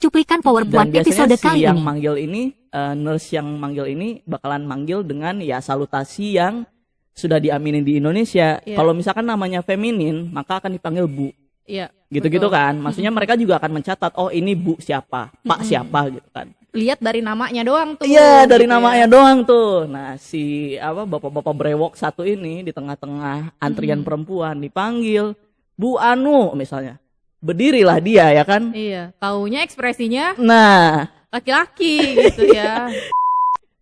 Cuplikan PowerPoint Dan biasanya episode kali si yang ini. manggil ini, nurse yang manggil ini bakalan manggil dengan ya salutasi yang sudah diaminin di Indonesia. Iya. Kalau misalkan namanya feminin, maka akan dipanggil Bu. Iya. Gitu-gitu betul. kan. Maksudnya mereka juga akan mencatat, oh ini Bu siapa, Pak siapa gitu kan. Lihat dari namanya doang tuh. Iya, dari gitu namanya ya. doang tuh. Nah, si bapak-bapak brewok satu ini di tengah-tengah antrian perempuan dipanggil Bu Anu misalnya. Berdirilah dia ya kan. Iya, taunya ekspresinya Nah, laki-laki gitu ya.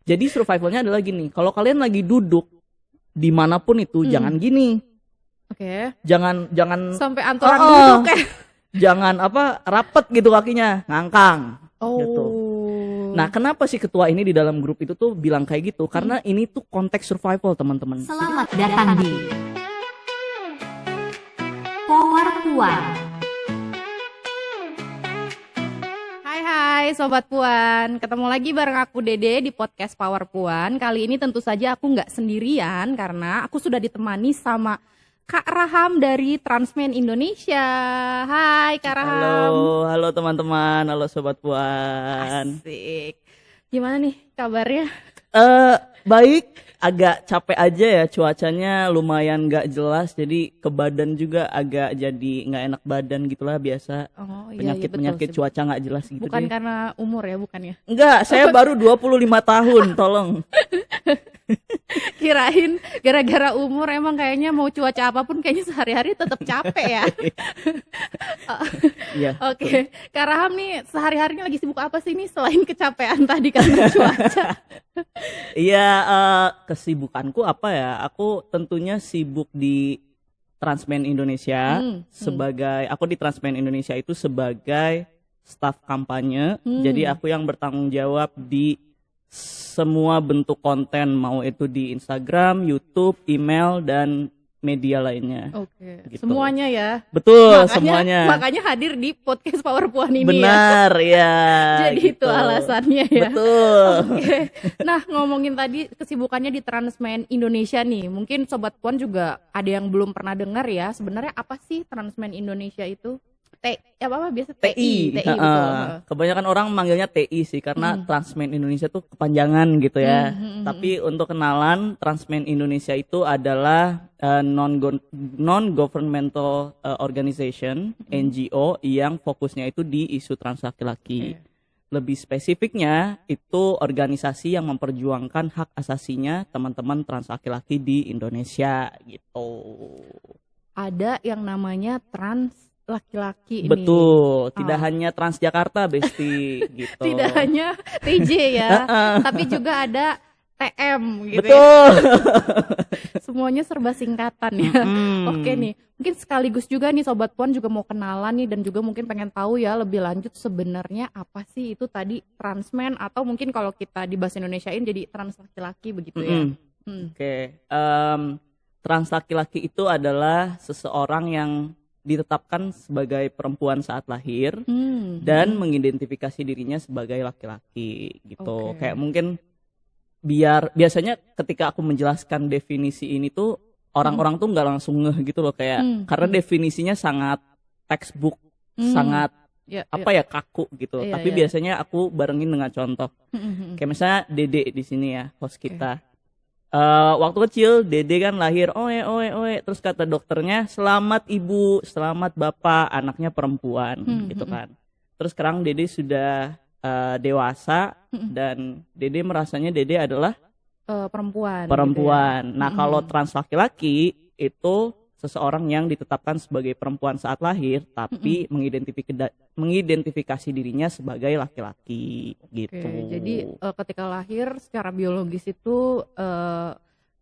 jadi survivalnya adalah gini. Kalau kalian lagi duduk dimanapun itu jangan gini. Oke. Jangan Sampai anturan Oh, duduk ya. jangan rapet gitu kakinya, ngangkang. Oh. Gitu. Nah, kenapa sih ketua ini di dalam grup itu tuh bilang kayak gitu? Karena ini tuh konteks survival, teman-teman. Selamat datang di Power Puan. Hai Sobat Puan, ketemu lagi bareng aku Dede di podcast Power Puan. Kali ini tentu saja aku nggak sendirian karena aku sudah ditemani sama Kak Raham dari Transmen Indonesia. Hai Kak Raham. Halo teman-teman, halo Sobat Puan. Asik. Gimana nih kabarnya? Baik, agak capek aja ya, cuacanya lumayan nggak jelas, jadi ke badan juga agak jadi nggak enak badan gitulah biasa. Oh iya, Penyakit-penyakit betul sih. cuaca nggak jelas gitu Bukan deh. karena umur ya, bukan ya? Enggak, saya baru 25 tahun, tolong. Kirain gara-gara umur emang kayaknya mau cuaca apapun kayaknya sehari-hari tetap capek ya. Iya. Oke, Kak Raham nih sehari-harinya lagi sibuk apa sih nih selain kecapean tadi karena cuaca? Iya, kesibukanku apa ya? Aku tentunya sibuk di Transmen Indonesia aku di Transmen Indonesia itu sebagai staf kampanye. Jadi aku yang bertanggung jawab di semua bentuk konten, mau itu di Instagram, YouTube, email dan media lainnya. Oke, Gitu. semuanya ya. Betul, semuanya. Makanya hadir di podcast Power Puan ini Benar, ya. Jadi gitu. itu alasannya ya. Betul. Oke. Nah, ngomongin tadi kesibukannya di Transmen Indonesia nih. Mungkin Sobat Puan juga ada yang belum pernah dengar ya. Sebenarnya apa sih Transmen Indonesia itu? Apa biasa TI TI, betul. kebanyakan orang manggilnya TI sih karena Transmen Indonesia tuh kepanjangan gitu ya. Tapi untuk kenalan, Transmen Indonesia itu adalah non-governmental organization, NGO yang fokusnya itu di isu trans laki-laki. Lebih spesifiknya itu organisasi yang memperjuangkan hak asasinya teman-teman trans laki-laki di Indonesia gitu. Ada yang namanya trans laki-laki ini. Betul, tidak hanya Transjakarta, Besti, gitu. Tidak hanya TJ ya, tapi juga ada TM gitu ya. Betul. Semuanya serba singkatan ya. Oke nih, mungkin sekaligus juga nih Sobat Puan juga mau kenalan nih dan juga mungkin pengen tahu ya lebih lanjut sebenarnya apa sih itu tadi transmen atau mungkin kalau kita di bahasa Indonesiain jadi trans laki-laki begitu ya. Oke, trans laki-laki itu adalah seseorang yang ditetapkan sebagai perempuan saat lahir dan mengidentifikasi dirinya sebagai laki-laki gitu. Oke. Kayak mungkin biasanya ketika aku menjelaskan definisi ini tuh orang-orang tuh nggak langsung ngeh gitu loh kayak karena definisinya sangat textbook, sangat kaku gitu. Iya, Tapi iya. biasanya aku barengin dengan contoh. Kayak misalnya Dede di sini ya, host kita. Waktu kecil Dede kan lahir oe terus kata dokternya selamat ibu, selamat bapak, anaknya perempuan gitu kan. Terus sekarang Dede sudah dewasa dan Dede merasanya Dede adalah Perempuan. perempuan. Gitu ya. Nah, kalau trans laki-laki itu seseorang yang ditetapkan sebagai perempuan saat lahir tapi mengidentifikasi dirinya sebagai laki-laki gitu. Oke, jadi ketika lahir secara biologis itu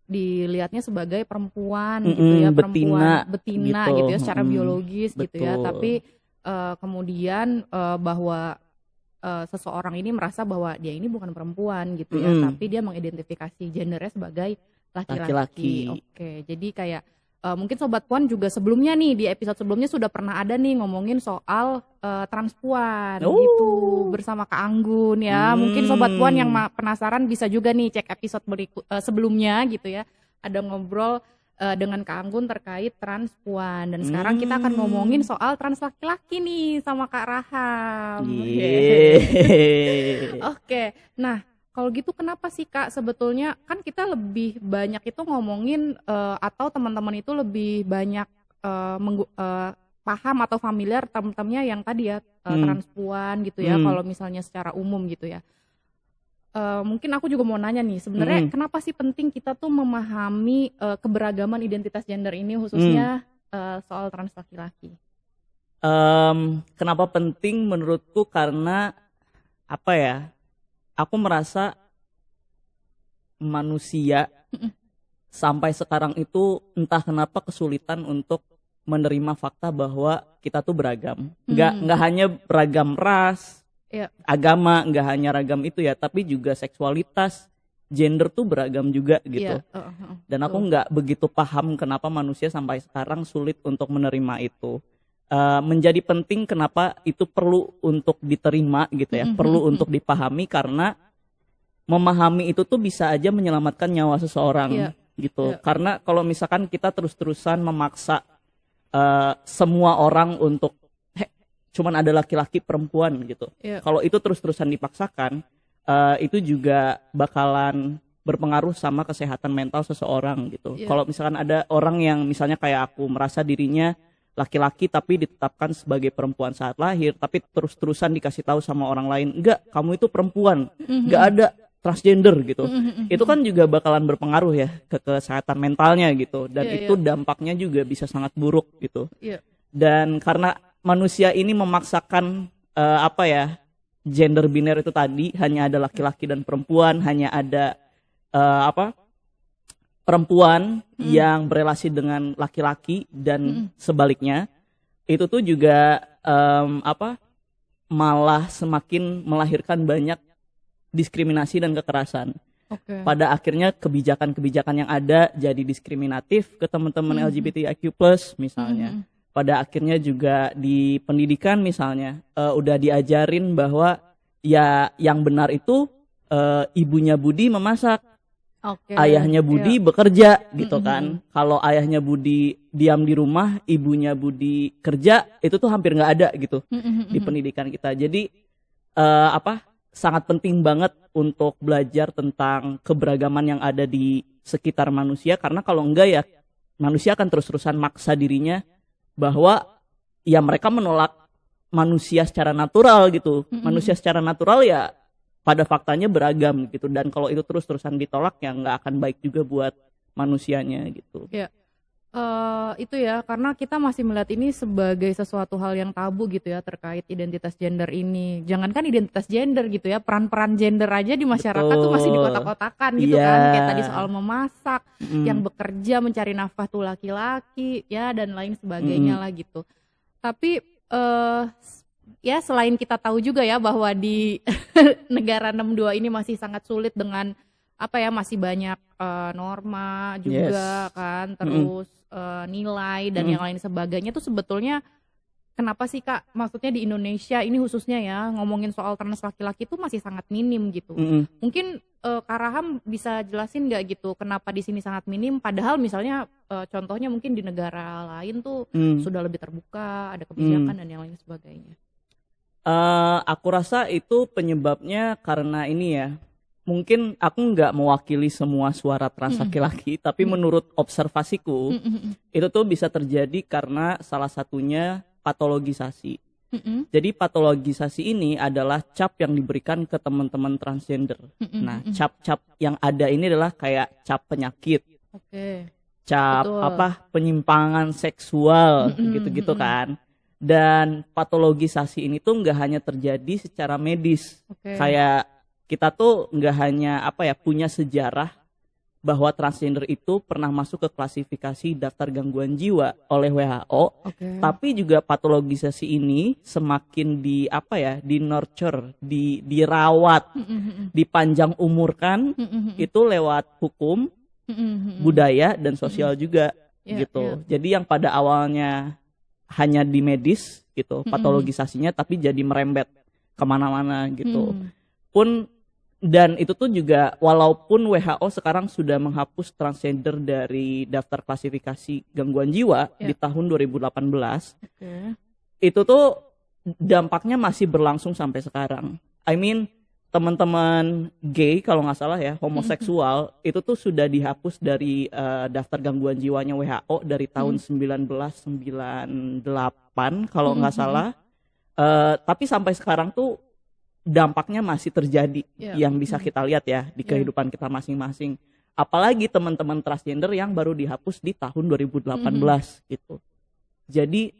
dilihatnya sebagai perempuan gitu ya, perempuan betina gitu ya secara biologis gitu ya. Betul. Tapi kemudian bahwa seseorang ini merasa bahwa dia ini bukan perempuan gitu ya, tapi dia mengidentifikasi gendernya sebagai laki-laki. Laki-laki. Oke, jadi kayak mungkin Sobat Puan juga sebelumnya nih di episode sebelumnya sudah pernah ada nih ngomongin soal transpuan gitu bersama Kak Anggun ya. Mungkin Sobat Puan yang penasaran bisa juga nih cek episode sebelumnya gitu ya. Ada ngobrol dengan Kak Anggun terkait transpuan, dan sekarang kita akan ngomongin soal trans laki-laki nih sama Kak Raham. Oke, nah kalau gitu kenapa sih Kak sebetulnya kan kita lebih banyak itu ngomongin atau teman-teman itu lebih banyak paham atau familiar term-termnya yang tadi ya transpuan gitu ya, kalau misalnya secara umum gitu ya. Mungkin aku juga mau nanya nih, sebenarnya kenapa sih penting kita tuh memahami keberagaman identitas gender ini, khususnya soal trans laki-laki? Kenapa penting menurutku karena apa ya? Aku merasa manusia sampai sekarang itu entah kenapa kesulitan untuk menerima fakta bahwa kita tuh beragam. Nggak hanya beragam ras, agama, nggak hanya ragam itu ya, tapi juga seksualitas, gender tuh beragam juga gitu. Dan aku nggak begitu paham kenapa manusia sampai sekarang sulit untuk menerima itu. Menjadi penting kenapa itu perlu untuk diterima gitu ya, perlu untuk dipahami, karena memahami itu tuh bisa aja menyelamatkan nyawa seseorang gitu. Karena kalau misalkan kita terus-terusan memaksa semua orang untuk cuman ada laki-laki perempuan gitu. Kalau itu terus-terusan dipaksakan, itu juga bakalan berpengaruh sama kesehatan mental seseorang gitu. Kalau misalkan ada orang yang misalnya kayak aku merasa dirinya laki-laki tapi ditetapkan sebagai perempuan saat lahir, tapi terus-terusan dikasih tahu sama orang lain, enggak, kamu itu perempuan, enggak ada transgender gitu. Itu kan juga bakalan berpengaruh ya ke kesehatan mentalnya gitu. Dan itu dampaknya juga bisa sangat buruk gitu. Dan karena manusia ini memaksakan gender biner itu tadi, hanya ada laki-laki dan perempuan, hanya ada perempuan yang berelasi dengan laki-laki dan sebaliknya, itu tuh juga malah semakin melahirkan banyak diskriminasi dan kekerasan. Pada akhirnya kebijakan-kebijakan yang ada jadi diskriminatif ke teman-teman LGBTIQ+ misalnya. Pada akhirnya juga di pendidikan misalnya udah diajarin bahwa ya yang benar itu ibunya Budi memasak, ayahnya Budi bekerja gitu kan. Kalau ayahnya Budi diam di rumah, ibunya Budi kerja, itu tuh hampir nggak ada gitu di pendidikan kita. Jadi sangat penting banget untuk belajar tentang keberagaman yang ada di sekitar manusia, karena kalau enggak ya manusia akan terus-terusan maksa dirinya bahwa ya mereka menolak manusia secara natural gitu. Manusia secara natural ya pada faktanya beragam gitu, dan kalau itu terus-terusan ditolak ya nggak akan baik juga buat manusianya gitu. Itu ya, karena kita masih melihat ini sebagai sesuatu hal yang tabu gitu ya terkait identitas gender ini. Jangankan identitas gender gitu ya, peran-peran gender aja di masyarakat tuh masih dikotak-kotakan gitu kan. Kayak tadi soal memasak, yang bekerja mencari nafkah tuh laki-laki ya, dan lain sebagainya lah gitu. Tapi ya selain kita tahu juga ya bahwa di negara 62 ini masih sangat sulit dengan masih banyak norma juga kan, terus nilai dan yang lain sebagainya tuh sebetulnya kenapa sih Kak, maksudnya di Indonesia ini khususnya ya ngomongin soal trans laki-laki itu masih sangat minim gitu. Mungkin Kak Raham bisa jelasin nggak gitu kenapa di sini sangat minim, padahal misalnya contohnya mungkin di negara lain tuh sudah lebih terbuka, ada kebijakan dan yang lain sebagainya. Aku rasa itu penyebabnya karena ini ya, mungkin aku nggak mewakili semua suara trans laki-laki, tapi menurut observasiku itu tuh bisa terjadi karena salah satunya patologisasi. Jadi patologisasi ini adalah cap yang diberikan ke teman-teman transgender. Nah, cap-cap yang ada ini adalah kayak cap penyakit, cap penyimpangan seksual gitu-gitu kan. Dan patologisasi ini tuh nggak hanya terjadi secara medis, kayak kita tuh nggak hanya punya sejarah bahwa transgender itu pernah masuk ke klasifikasi daftar gangguan jiwa oleh WHO, tapi juga patologisasi ini semakin di nurture, dirawat, dipanjang umurkan itu lewat hukum, budaya dan sosial juga gitu. Jadi yang pada awalnya hanya di medis gitu patologisasinya, tapi jadi merembet kemana-mana gitu. Pun Dan itu tuh juga walaupun WHO sekarang sudah menghapus transgender dari daftar klasifikasi gangguan jiwa di tahun 2018, itu tuh dampaknya masih berlangsung sampai sekarang. I mean, teman-teman gay kalau nggak salah ya, homoseksual itu tuh sudah dihapus dari daftar gangguan jiwanya WHO dari tahun 1998 kalau nggak salah. Tapi sampai sekarang tuh dampaknya masih terjadi yang bisa kita lihat ya di kehidupan kita masing-masing. Apalagi teman-teman transgender yang baru dihapus di tahun 2018 gitu. Jadi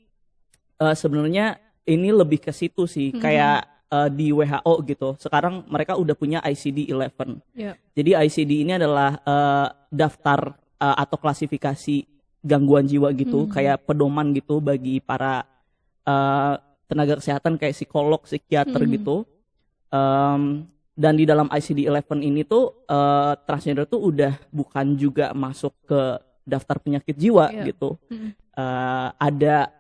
sebenarnya ini lebih ke situ sih, kayak di WHO gitu. Sekarang mereka udah punya ICD-11. Jadi ICD ini adalah daftar atau klasifikasi gangguan jiwa gitu, kayak pedoman gitu bagi para tenaga kesehatan kayak psikolog, psikiater gitu. Dan di dalam ICD-11 ini tuh transgender tuh udah bukan juga masuk ke daftar penyakit jiwa gitu. Ada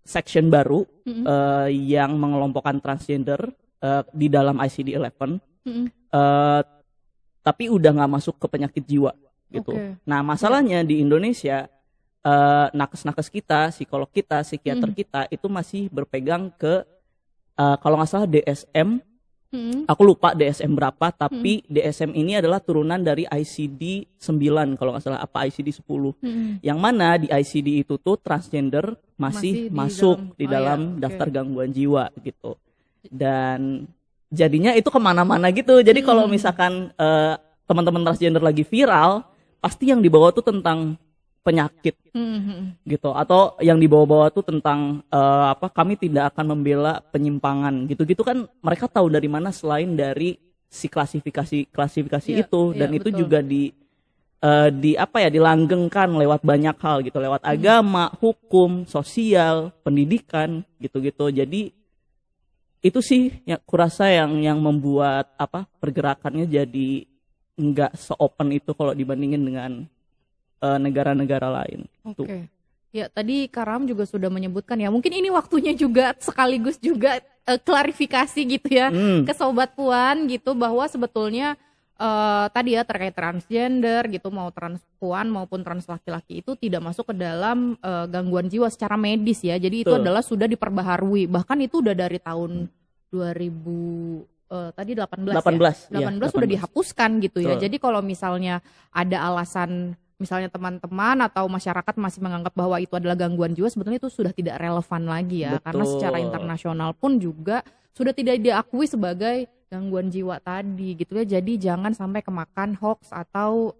section baru yang mengelompokkan transgender di dalam ICD-11, tapi udah nggak masuk ke penyakit jiwa gitu. Nah masalahnya di Indonesia nakes-nakes kita, psikolog kita, psikiater kita itu masih berpegang ke kalau nggak salah DSM. Aku lupa DSM berapa, tapi DSM ini adalah turunan dari ICD 9 kalau nggak salah, apa ICD 10. Yang mana di ICD itu tuh transgender masih masuk di dalam daftar gangguan jiwa gitu. Dan jadinya itu kemana-mana gitu. Jadi kalau misalkan teman-teman transgender lagi viral, pasti yang dibawa tuh tentang penyakit gitu, atau yang dibawa-bawa tuh tentang kami tidak akan membela penyimpangan gitu-gitu kan. Mereka tahu dari mana selain dari si klasifikasi itu, dan itu juga dilanggengkan lewat banyak hal gitu, lewat agama, hukum, sosial, pendidikan gitu-gitu. Jadi itu sih yang kurasa yang membuat pergerakannya jadi nggak se-open itu kalau dibandingin dengan negara-negara lain. Oke. Ya, tadi Karam juga sudah menyebutkan ya, mungkin ini waktunya juga sekaligus juga klarifikasi gitu ya ke Sobat Puan gitu, bahwa sebetulnya tadi ya terkait transgender gitu, mau trans puan maupun trans laki-laki itu tidak masuk ke dalam gangguan jiwa secara medis ya. Jadi itu adalah sudah diperbaharui. Bahkan itu udah dari tahun 2018 sudah dihapuskan gitu ya. Jadi kalau misalnya ada alasan, misalnya teman-teman atau masyarakat masih menganggap bahwa itu adalah gangguan jiwa, sebetulnya itu sudah tidak relevan lagi ya. Karena secara internasional pun juga sudah tidak diakui sebagai gangguan jiwa tadi gitu ya. Jadi jangan sampai kemakan hoax atau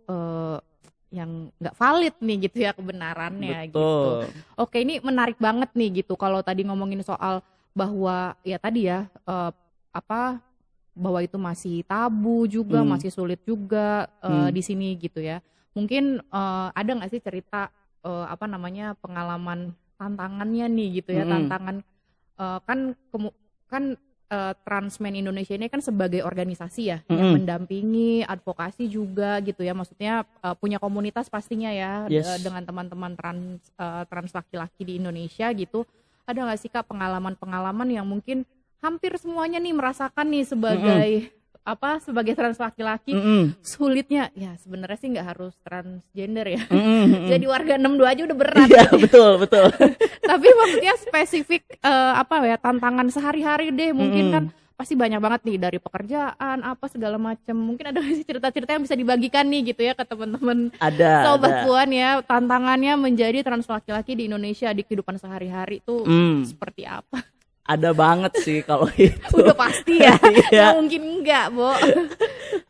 yang nggak valid nih gitu ya kebenarannya gitu. Oke, ini menarik banget nih gitu kalau tadi ngomongin soal bahwa ya tadi ya bahwa itu masih tabu juga, masih sulit juga di sini gitu ya. Mungkin ada nggak sih cerita pengalaman tantangannya nih gitu ya, tantangan Transmen Indonesia ini kan sebagai organisasi ya yang mendampingi, advokasi juga gitu ya, maksudnya punya komunitas pastinya ya dengan teman-teman trans laki-laki di Indonesia gitu. Ada nggak sih Kak pengalaman-pengalaman yang mungkin hampir semuanya nih merasakan nih sebagai trans laki-laki, sulitnya ya sebenarnya sih nggak harus transgender ya. Jadi warga 62 aja udah berat. Iya, betul. Tapi maksudnya spesifik tantangan sehari-hari deh, mungkin kan pasti banyak banget nih dari pekerjaan segala macam. Mungkin ada sih cerita-cerita yang bisa dibagikan nih gitu ya ke teman-teman Sobat Puan ya, tantangannya menjadi trans laki-laki di Indonesia di kehidupan sehari-hari tuh seperti apa? Ada banget sih kalau itu. Udah pasti ya, nggak mungkin enggak, Bo.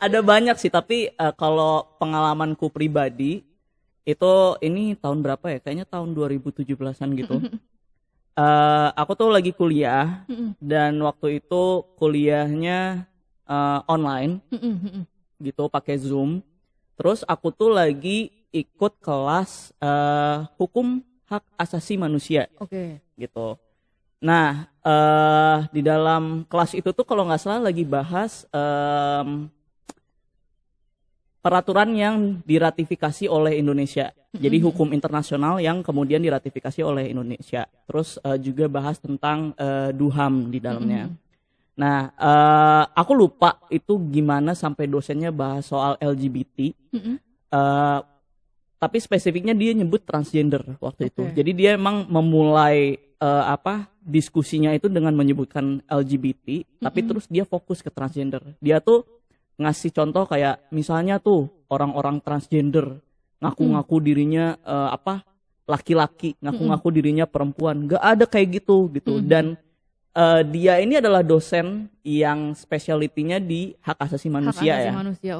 Ada banyak sih, tapi kalau pengalamanku pribadi, itu ini tahun berapa ya? Kayaknya tahun 2017-an gitu. Aku tuh lagi kuliah, dan waktu itu kuliahnya online, gitu, pakai Zoom. Terus aku tuh lagi ikut kelas hukum hak asasi manusia, gitu. Nah, di dalam kelas itu tuh kalau nggak salah lagi bahas peraturan yang diratifikasi oleh Indonesia. Jadi hukum internasional yang kemudian diratifikasi oleh Indonesia. Terus juga bahas tentang DUHAM di dalamnya. Nah, aku lupa itu gimana sampai dosennya bahas soal LGBT. Eh, tapi spesifiknya dia nyebut transgender waktu itu. Jadi dia emang memulai diskusinya itu dengan menyebutkan LGBT, tapi terus dia fokus ke transgender. Dia tuh ngasih contoh kayak misalnya tuh orang-orang transgender ngaku-ngaku dirinya laki-laki, ngaku-ngaku dirinya perempuan. Gak ada kayak gitu. Dan dia ini adalah dosen yang specialty-nya di hak asasi manusia. Hak asasi manusia,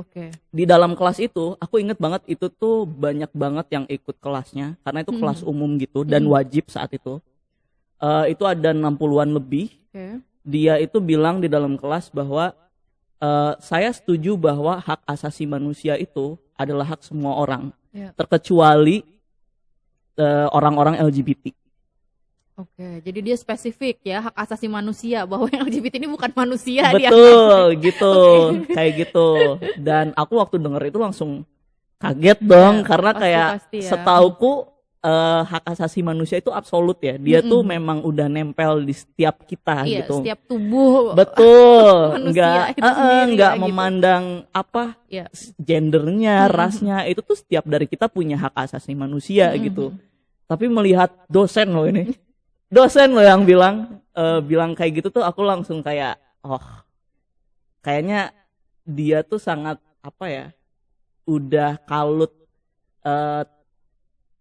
Di dalam kelas itu, aku inget banget itu tuh banyak banget yang ikut kelasnya, karena itu kelas umum gitu dan wajib saat itu. Itu ada 60-an lebih. Dia itu bilang di dalam kelas bahwa saya setuju bahwa hak asasi manusia itu adalah hak semua orang, terkecuali orang-orang LGBT. Jadi dia spesifik ya, hak asasi manusia, bahwa yang LGBT ini bukan manusia. Betul, gitu, kayak gitu. Dan aku waktu denger itu langsung kaget dong, karena kayak setauku hak asasi manusia itu absolut ya. Dia tuh memang udah nempel di setiap kita gitu. Setiap tubuh. Betul, manusia nggak memandang gendernya, rasnya, itu tuh setiap dari kita punya hak asasi manusia gitu. Tapi melihat dosen loh ini. Dosen lo yang bilang kayak gitu tuh aku langsung kayak kayaknya dia tuh sangat udah kalut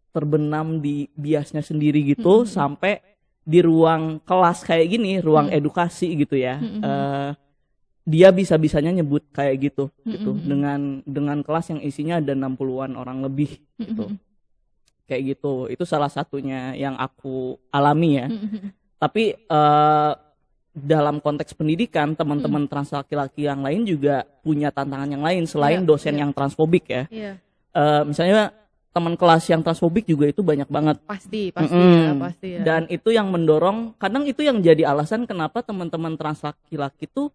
terbenam di biasnya sendiri gitu sampai di ruang kelas kayak gini, ruang edukasi gitu ya. Dia bisa-bisanya nyebut kayak gitu dengan kelas yang isinya ada 60-an orang lebih gitu. Kayak gitu, itu salah satunya yang aku alami ya. Tapi dalam konteks pendidikan, teman-teman trans laki-laki yang lain juga punya tantangan yang lain selain dosen yang transfobik ya. Misalnya teman kelas yang transfobik juga itu banyak banget. Pasti ya. Dan itu yang mendorong, kadang itu yang jadi alasan kenapa teman-teman trans laki-laki tuh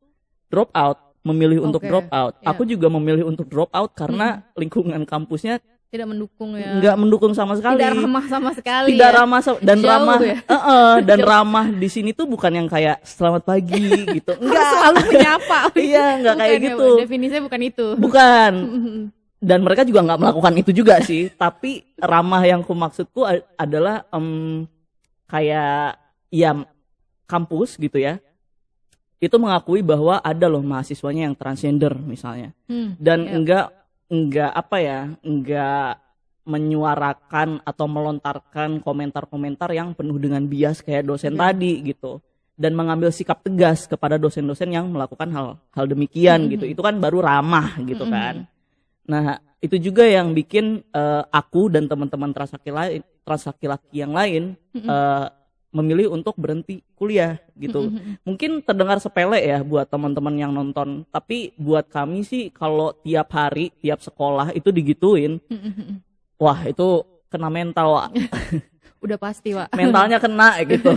drop out, memilih untuk drop out. Aku juga memilih untuk drop out karena lingkungan kampusnya tidak mendukung ya. Nggak mendukung sama sekali. Tidak ramah sama sekali. Tidak ramah dan jauh ramah ya? Dan ramah di sini tuh bukan yang kayak selamat pagi gitu. Enggak. Selalu menyapa. Iya, enggak kayak gitu. Definisinya bukan itu. Bukan. Dan mereka juga nggak melakukan itu juga sih. Tapi ramah yang ku maksudku adalah kayak ya kampus gitu ya. Itu mengakui bahwa ada loh mahasiswanya yang transgender misalnya. Dan enggak menyuarakan atau melontarkan komentar-komentar yang penuh dengan bias kayak dosen tadi gitu, dan mengambil sikap tegas kepada dosen-dosen yang melakukan hal demikian gitu. Itu kan baru ramah gitu kan. Nah, itu juga yang bikin aku dan teman-teman trans laki-laki yang lain memilih untuk berhenti kuliah gitu. Mungkin terdengar sepele ya buat teman-teman yang nonton, tapi buat kami sih kalau tiap hari, tiap sekolah itu digituin, wah itu kena mental, Wak. Udah pasti, Wak. Mentalnya kena gitu.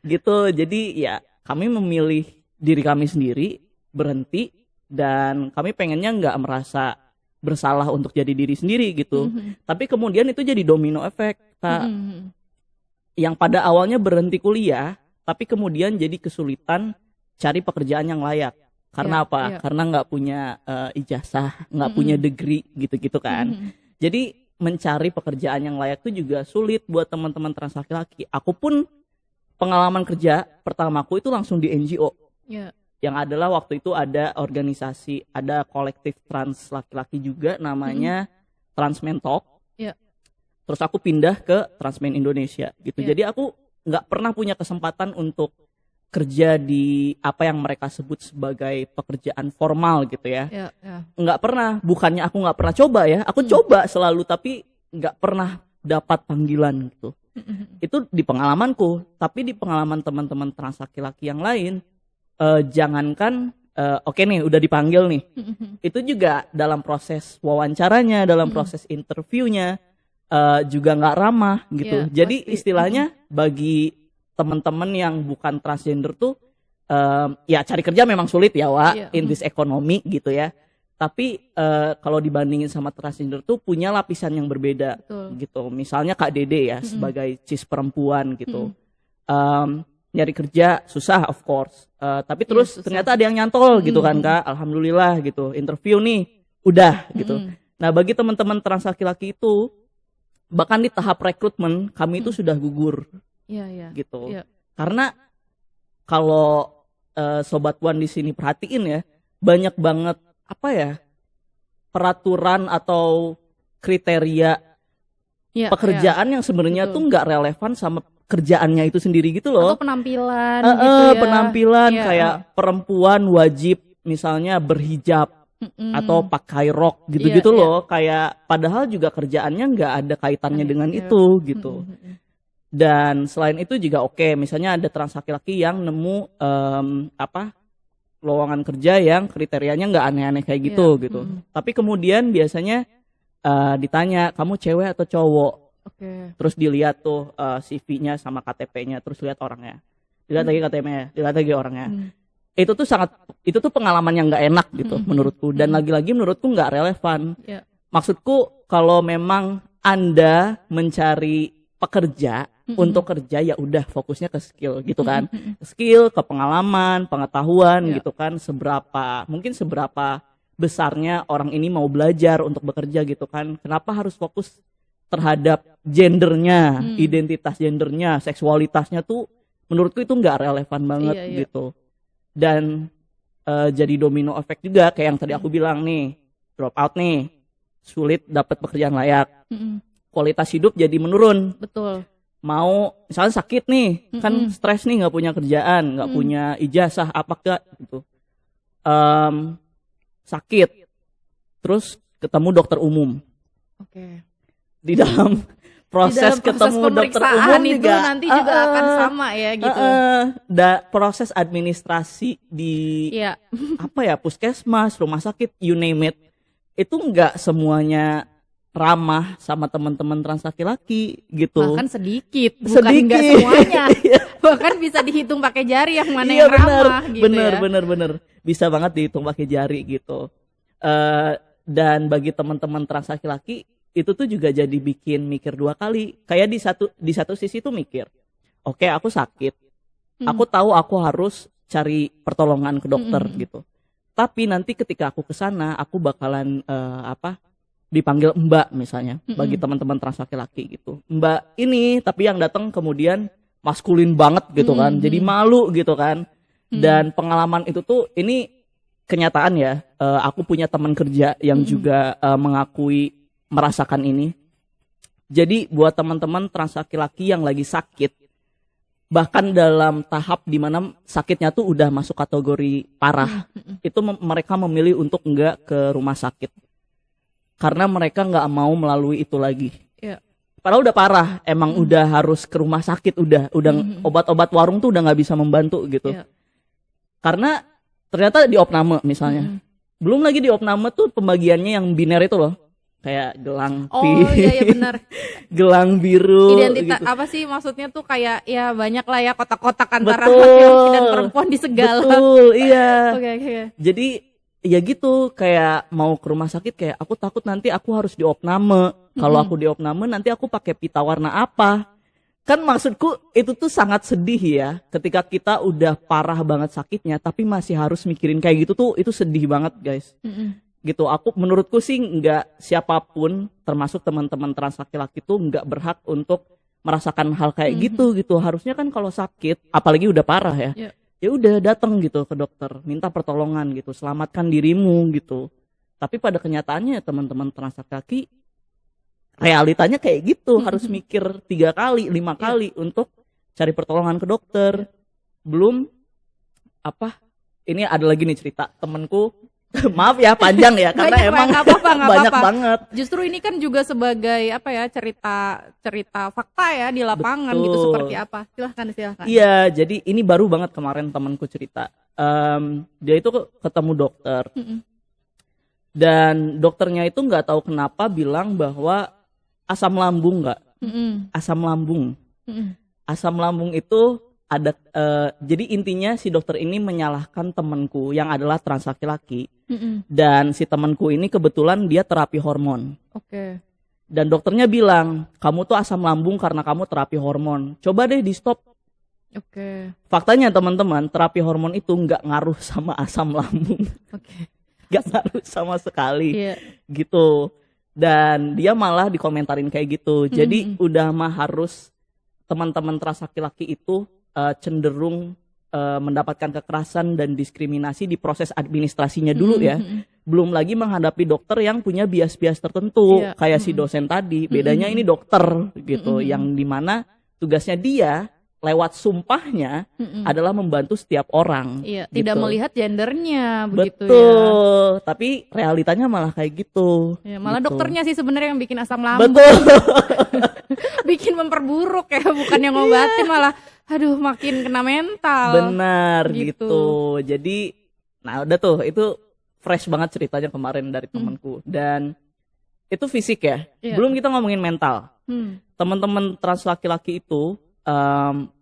Gitu. Jadi ya kami memilih diri kami sendiri berhenti, dan kami pengennya nggak merasa bersalah untuk jadi diri sendiri gitu. Tapi kemudian itu jadi domino efek. Yang pada awalnya berhenti kuliah, tapi kemudian jadi kesulitan cari pekerjaan yang layak. Karena apa? Karena nggak punya ijazah, nggak punya degree gitu-gitu kan. Jadi mencari pekerjaan yang layak itu juga sulit buat teman-teman trans laki-laki. Aku pun pengalaman kerja pertamaku itu langsung di NGO. Yang adalah waktu itu ada organisasi, ada kolektif trans laki-laki juga namanya Transmen Talk. Terus aku pindah ke Transmen Indonesia gitu. Jadi aku nggak pernah punya kesempatan untuk kerja di apa yang mereka sebut sebagai pekerjaan formal gitu ya. Nggak pernah. Bukannya aku nggak pernah coba ya. Aku coba selalu, tapi nggak pernah dapat panggilan gitu. Itu di pengalamanku. Tapi di pengalaman teman-teman trans laki-laki yang lain, jangankan oke nih udah dipanggil nih. Itu juga dalam proses wawancaranya, dalam proses interviewnya, juga nggak ramah gitu. Jadi pasti. Istilahnya bagi teman-teman yang bukan transgender tuh ya cari kerja memang sulit ya, Wak, in this economy gitu ya. Tapi kalau dibandingin sama transgender tuh punya lapisan yang berbeda. Gitu. Misalnya Kak Dede ya sebagai cis perempuan gitu. nyari kerja susah of course. Tapi terus ternyata ada yang nyantol gitu kan Kak. Alhamdulillah gitu. Interview nih udah gitu. Nah, bagi teman-teman trans laki-laki itu bahkan di tahap rekrutmen kami itu sudah gugur. Iya. Gitu. Iya. Karena kalau Sobat Puan di sini perhatiin ya, banyak banget apa ya? Peraturan atau kriteria pekerjaan yang sebenarnya tuh nggak relevan sama kerjaannya itu sendiri gitu loh. Atau penampilan gitu ya. Penampilan kayak perempuan wajib misalnya berhijab atau pakai rok gitu-gitu loh. Kayak padahal juga kerjaannya nggak ada kaitannya dengan itu gitu. Dan selain itu juga misalnya ada trans laki-laki yang nemu lowongan kerja yang kriterianya nggak aneh-aneh kayak gitu gitu. Tapi kemudian biasanya ditanya, kamu cewek atau cowok? Terus dilihat tuh CV-nya sama KTP-nya, terus lihat orangnya, dilihat lagi KTP-nya, dilihat lagi orangnya. Itu tuh pengalaman yang nggak enak gitu menurutku, dan lagi-lagi menurutku nggak relevan. Maksudku kalau memang Anda mencari pekerja untuk kerja, ya udah fokusnya ke skill gitu kan, skill, ke pengalaman, pengetahuan gitu kan, seberapa besarnya orang ini mau belajar untuk bekerja gitu kan. Kenapa harus fokus terhadap gendernya, identitas gendernya, seksualitasnya tuh menurutku itu nggak relevan banget gitu. Dan jadi domino efek juga kayak yang tadi aku bilang nih, drop out nih, sulit dapat pekerjaan layak, kualitas hidup jadi menurun. Betul. Mau misalnya sakit nih, kan stres nih, nggak punya kerjaan, nggak punya ijazah apakah gitu, sakit, terus ketemu dokter umum. Di dalam proses ketemu dokter umum itu juga nanti juga akan sama ya gitu. Proses administrasi di puskesmas, rumah sakit, you name it, itu nggak semuanya ramah sama teman-teman trans laki-laki gitu. Bahkan sedikit, bukan nggak semuanya. Bahkan bisa dihitung pakai jari yang mana yang ramah gitu. Bener. Bisa banget dihitung pakai jari gitu. Dan bagi teman-teman trans laki-laki itu tuh juga jadi bikin mikir dua kali. Kayak di satu sisi tuh mikir, oke, aku sakit, aku tahu aku harus cari pertolongan ke dokter gitu. Tapi nanti ketika aku kesana, aku bakalan dipanggil Mbak misalnya, bagi teman-teman trans laki-laki gitu. Mbak ini, tapi yang datang kemudian maskulin banget gitu kan, jadi malu gitu kan. Dan pengalaman itu tuh, ini kenyataan ya. Aku punya teman kerja yang juga merasakan ini. Jadi buat teman-teman trans laki-laki yang lagi sakit, bahkan dalam tahap dimana sakitnya tuh udah masuk kategori parah, itu mereka memilih untuk enggak ke rumah sakit. Karena mereka nggak mau melalui itu lagi. Padahal udah parah, emang udah harus ke rumah sakit, udah obat-obat warung tuh udah nggak bisa membantu gitu. Karena ternyata di opname misalnya, belum lagi di opname tuh pembagiannya yang biner itu loh, kayak gelang benar. gelang biru. Identitas gitu. Apa sih maksudnya tuh, kayak ya banyak lah ya kotak-kotak antara laki-laki dan perempuan di segala. Betul, iya. Oke. Jadi ya gitu, kayak mau ke rumah sakit, kayak aku takut nanti aku harus diopname. Kalau aku diopname nanti aku pakai pita warna apa? Kan maksudku itu tuh sangat sedih ya, ketika kita udah parah banget sakitnya tapi masih harus mikirin kayak gitu tuh, itu sedih banget guys. Gitu, menurutku sih nggak, siapapun termasuk teman-teman trans laki-laki tuh nggak berhak untuk merasakan hal kayak gitu. Harusnya kan kalau sakit, apalagi udah parah ya udah datang gitu ke dokter, minta pertolongan gitu, selamatkan dirimu gitu. Tapi pada kenyataannya teman-teman trans laki-laki realitanya kayak gitu, harus mikir 3 kali, 5 kali untuk cari pertolongan ke dokter. Belum ini ada lagi nih cerita temenku. Maaf ya panjang ya, karena emang banyak banget. Justru ini kan juga sebagai cerita fakta ya di lapangan. Betul. Gitu, seperti apa? Silahkan. Iya, jadi ini baru banget kemarin temanku cerita. Dia itu ketemu dokter, dan dokternya itu nggak tahu kenapa bilang bahwa asam lambung asam lambung itu ada. Jadi intinya si dokter ini menyalahkan temanku yang adalah trans laki-laki. Dan si temanku ini kebetulan dia terapi hormon. Dan dokternya bilang, kamu tuh asam lambung karena kamu terapi hormon. Coba deh di stop Oke. Faktanya teman-teman, terapi hormon itu nggak ngaruh sama asam lambung, Oke. nggak ngaruh sama sekali Iya. gitu. Dan dia malah dikomentarin kayak gitu. Jadi udah mah harus teman-teman trans laki-laki itu cenderung mendapatkan kekerasan dan diskriminasi di proses administrasinya dulu ya. Belum lagi menghadapi dokter yang punya bias-bias tertentu, Iya. kayak si dosen tadi. Bedanya ini dokter gitu, yang dimana tugasnya dia lewat sumpahnya adalah membantu setiap orang. Iya, gitu. tidak melihat gendernya begitu ya. Betul, tapi realitanya malah kayak gitu. Ya, malah gitu. dokternya sih sebenarnya yang bikin asam lambung. Betul. Bikin memperburuk ya, bukan yang ngobatin malah aduh makin kena mental. Benar Gitu. gitu. Jadi, nah udah tuh, itu fresh banget ceritanya kemarin dari temanku. Dan itu fisik ya. Iya. Belum kita ngomongin mental. Teman-teman trans laki-laki itu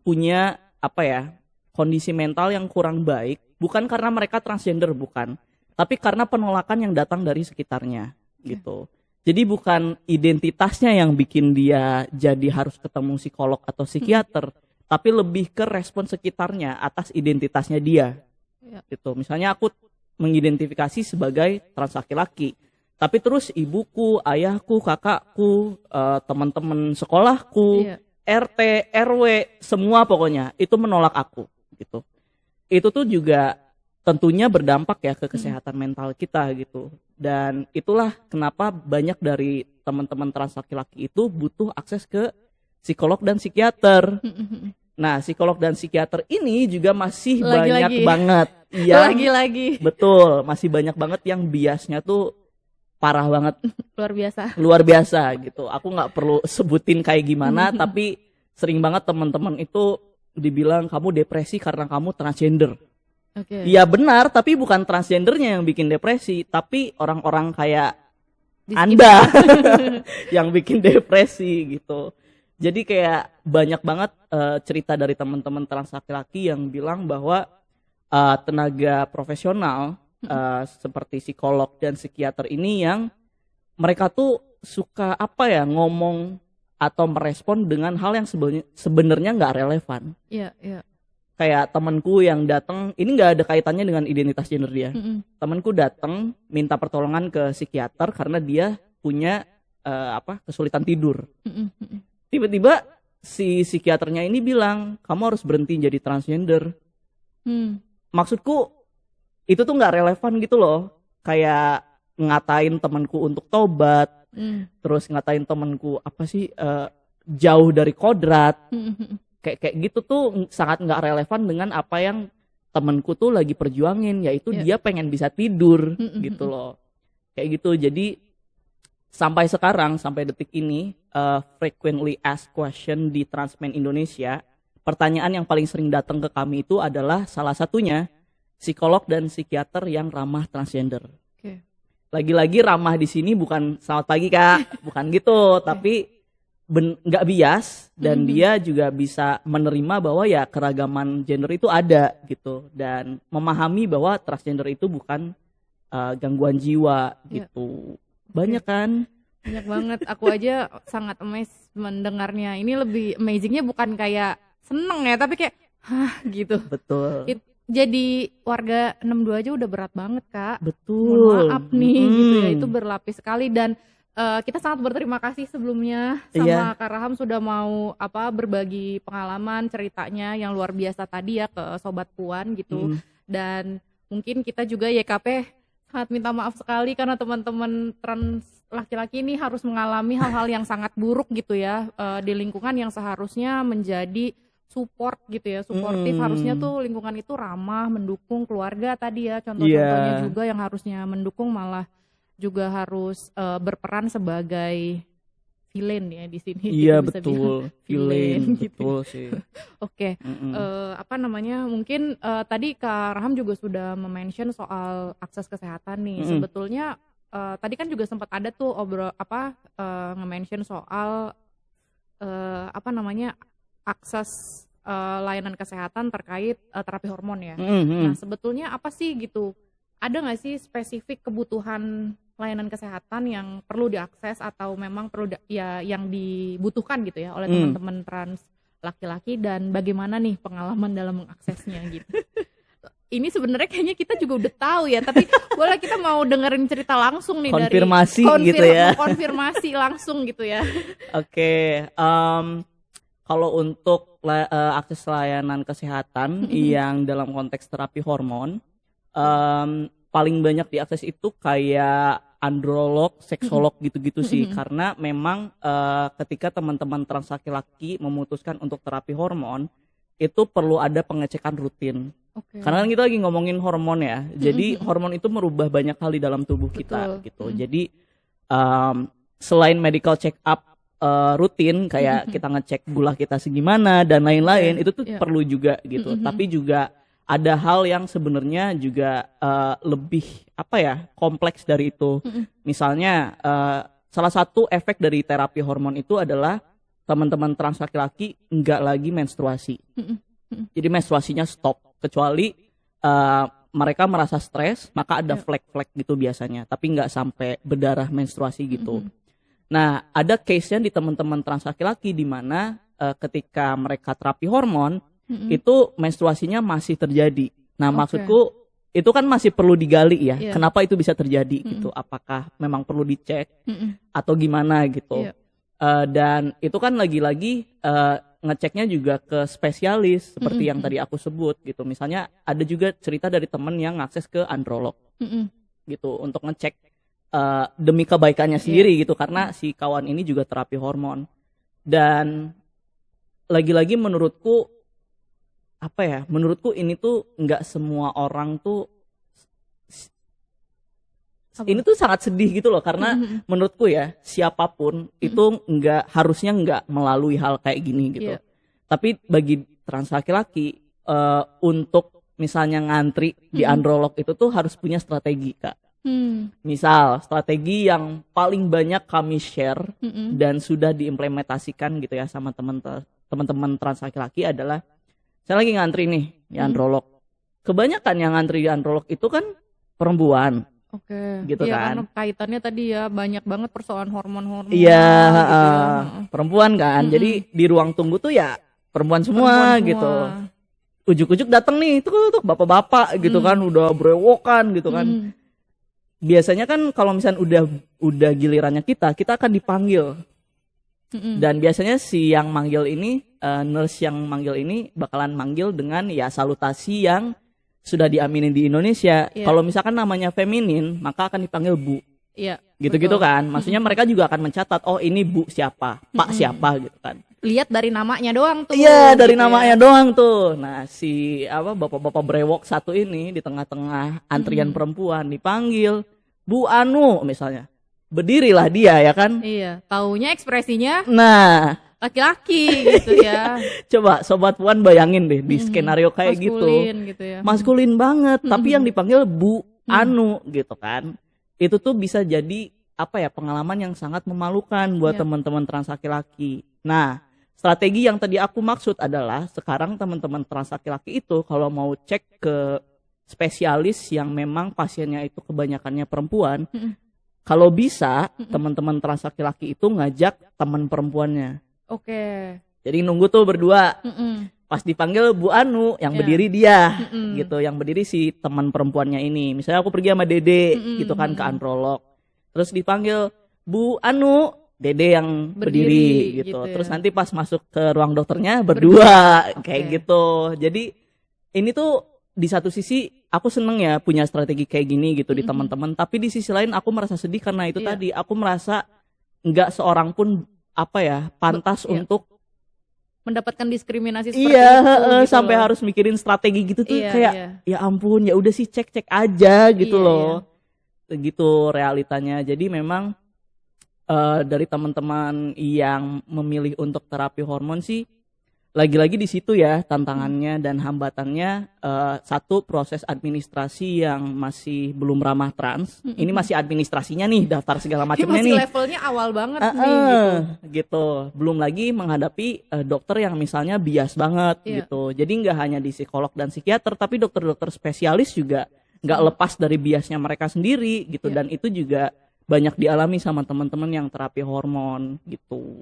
punya apa ya, kondisi mental yang kurang baik, bukan karena mereka transgender, bukan, tapi karena penolakan yang datang dari sekitarnya gitu. Jadi bukan identitasnya yang bikin dia jadi harus ketemu psikolog atau psikiater, tapi lebih ke respon sekitarnya atas identitasnya dia. Iya. Gitu. Misalnya aku mengidentifikasi sebagai trans laki-laki, tapi terus ibuku, ayahku, kakakku, teman-teman sekolahku, Iya. RT, RW, semua pokoknya itu menolak aku gitu. Itu tuh juga tentunya berdampak ya ke kesehatan mental kita gitu. Dan itulah kenapa banyak dari teman-teman trans laki-laki itu butuh akses ke psikolog dan psikiater. Nah, psikolog dan psikiater ini juga masih Lagi-lagi banyak ya. banget yang Lagi-lagi betul, masih banyak banget yang biasnya tuh parah banget, luar biasa. gitu. Aku nggak perlu sebutin kayak gimana, tapi sering banget teman-teman itu dibilang kamu depresi karena kamu transgender. Oke. Iya benar, tapi bukan transgendernya yang bikin depresi, tapi orang-orang kayak Di Anda yang bikin depresi gitu. Jadi kayak banyak banget cerita dari teman-teman trans laki-laki yang bilang bahwa tenaga profesional seperti psikolog dan psikiater ini yang mereka tuh suka apa ya, ngomong atau merespon dengan hal yang sebenarnya nggak relevan. Iya, iya. Kayak temanku yang datang, ini nggak ada kaitannya dengan identitas gender dia. Temanku datang minta pertolongan ke psikiater karena dia punya kesulitan tidur. Tiba-tiba si psikiaternya ini bilang, kamu harus berhenti jadi transgender. Maksudku itu tuh nggak relevan gitu loh. Kayak ngatain temanku untuk tobat, terus ngatain temanku apa sih jauh dari kodrat. Kayak gitu tuh sangat nggak relevan dengan apa yang temanku tuh lagi perjuangin, yaitu dia pengen bisa tidur gitu loh. Kayak gitu. Jadi sampai sekarang, sampai detik ini, frequently asked question di Transmen Indonesia, pertanyaan yang paling sering datang ke kami itu adalah salah satunya psikolog dan psikiater yang ramah transgender. Oke. Lagi-lagi ramah di sini bukan selamat pagi kak, bukan gitu, tapi nggak bias, dan dia juga bisa menerima bahwa ya keragaman gender itu ada gitu, dan memahami bahwa transgender itu bukan gangguan jiwa gitu. Banyak kan? Banyak banget. Aku aja sangat amazed mendengarnya. Ini lebih amazingnya bukan kayak seneng ya, tapi kayak hah gitu. Betul. Jadi warga 62 aja udah berat banget kak. Betul. Mohon maaf nih gitu ya, itu berlapis sekali. Dan kita sangat berterima kasih sebelumnya sama Kak Raham sudah mau berbagi pengalaman ceritanya yang luar biasa tadi ya ke Sobat Puan gitu. Dan mungkin kita juga YKP sangat minta maaf sekali karena teman-teman trans laki-laki ini harus mengalami hal-hal yang sangat buruk gitu ya di lingkungan yang seharusnya menjadi support gitu ya, suportif. Harusnya tuh lingkungan itu ramah, mendukung keluarga tadi ya, contoh-contohnya juga yang harusnya mendukung malah juga harus berperan sebagai villain ya di sini. Iya bisa betul, villain gitu. betul sih. Oke. Mungkin tadi Kak Raham juga sudah mention soal akses kesehatan nih. Sebetulnya tadi kan juga sempat ada tuh nge-mention soal akses layanan kesehatan terkait terapi hormon ya. Nah sebetulnya apa sih gitu? Ada nggak sih spesifik kebutuhan layanan kesehatan yang perlu diakses atau memang perlu yang dibutuhkan gitu ya oleh teman-teman trans laki-laki dan bagaimana nih pengalaman dalam mengaksesnya gitu. Ini sebenarnya kayaknya kita juga udah tahu ya, tapi boleh kita mau dengerin cerita langsung nih Konfirmasi dari gitu ya. konfirmasi langsung gitu ya. Oke, kalau untuk akses layanan kesehatan yang dalam konteks terapi hormon, paling banyak diakses itu kayak androlog, seksolog gitu-gitu sih. Karena memang ketika teman-teman trans laki-laki memutuskan untuk terapi hormon, itu perlu ada pengecekan rutin. Karena kan kita lagi ngomongin hormon ya, jadi hormon itu merubah banyak hal di dalam tubuh kita gitu. Jadi selain medical check up rutin kayak kita ngecek gula kita segimana dan lain-lain, itu tuh perlu juga gitu. Tapi juga ada hal yang sebenarnya juga lebih kompleks dari itu. Misalnya salah satu efek dari terapi hormon itu adalah teman-teman trans laki-laki nggak lagi menstruasi. Jadi menstruasinya stop, kecuali mereka merasa stres, maka ada flek-flek gitu biasanya, tapi nggak sampai berdarah menstruasi gitu. Nah, ada case-nya di teman-teman trans laki-laki di mana ketika mereka terapi hormon, itu menstruasinya masih terjadi. Nah, maksudku itu kan masih perlu digali ya, kenapa itu bisa terjadi gitu, apakah memang perlu dicek atau gimana gitu. Dan itu kan lagi-lagi ngeceknya juga ke spesialis seperti yang tadi aku sebut gitu. Misalnya ada juga cerita dari temen yang ngakses ke androlog gitu untuk ngecek demi kebaikannya sendiri gitu, karena si kawan ini juga terapi hormon. Dan lagi-lagi menurutku ini tuh nggak semua orang tuh ini tuh sangat sedih gitu loh, karena menurutku ya siapapun itu harusnya nggak melalui hal kayak gini gitu. Tapi bagi trans laki-laki untuk misalnya ngantri di androlog itu tuh harus punya strategi, Kak. Misal strategi yang paling banyak kami share dan sudah diimplementasikan gitu ya sama teman-teman trans laki-laki adalah, saya lagi ngantri nih di androlog. Kebanyakan yang ngantri di androlog itu kan perempuan. Gitu iya, kan. Karena kaitannya tadi ya banyak banget persoalan hormon-hormon. Iya, gitu perempuan kan. Jadi di ruang tunggu tuh ya perempuan semua gitu. Ujuk-ujuk datang nih tuh bapak-bapak gitu kan, udah brewokan gitu kan. Biasanya kan kalau misalnya udah gilirannya kita akan dipanggil. Dan biasanya si yang manggil ini, nurse yang manggil ini bakalan manggil dengan ya salutasi yang sudah diaminin di Indonesia. Kalau misalkan namanya feminin, maka akan dipanggil Bu. Gitu-gitu kan. Maksudnya mereka juga akan mencatat, oh ini Bu siapa, Pak siapa gitu kan. Lihat dari namanya doang tuh. Iya, dari namanya doang tuh. Nah, si bapak-bapak brewok satu ini di tengah-tengah antrian perempuan dipanggil Bu Anu misalnya. Berdirilah dia ya kan. Iya, taunya ekspresinya nah laki-laki gitu ya. Coba Sobat Puan bayangin deh di skenario kayak Maskulin gitu ya. Maskulin banget, tapi yang dipanggil Bu Anu gitu kan. Itu tuh bisa jadi pengalaman yang sangat memalukan buat teman-teman trans laki-laki. Nah, strategi yang tadi aku maksud adalah sekarang teman-teman trans laki-laki itu kalau mau cek ke spesialis yang memang pasiennya itu kebanyakannya perempuan, kalau bisa teman-teman trans laki-laki itu ngajak teman perempuannya. Jadi nunggu tuh berdua. Pas dipanggil Bu Anu, yang berdiri dia gitu, yang berdiri si teman perempuannya ini. Misalnya aku pergi sama Dede gitu kan ke androlog. Terus dipanggil Bu Anu, Dede yang berdiri gitu. Terus nanti pas masuk ke ruang dokternya berdua kayak gitu. Jadi ini tuh di satu sisi aku seneng ya punya strategi kayak gini gitu di teman-teman, tapi di sisi lain aku merasa sedih karena itu tadi aku merasa nggak seorang pun pantas untuk mendapatkan diskriminasi seperti itu gitu sampai loh. harus mikirin strategi gitu tuh kayak ya ampun, ya udah sih cek aja gitu loh. Gitu realitanya. Jadi memang dari teman-teman yang memilih untuk terapi hormon sih lagi-lagi di situ ya tantangannya dan hambatannya. Satu, proses administrasi yang masih belum ramah trans. Ini masih administrasinya nih, daftar segala macamnya nih. Masih levelnya awal banget nih gitu. Belum lagi menghadapi dokter yang misalnya bias banget gitu. Jadi nggak hanya di psikolog dan psikiater, tapi dokter-dokter spesialis juga nggak lepas dari biasnya mereka sendiri gitu. Dan itu juga banyak dialami sama teman-teman yang terapi hormon gitu.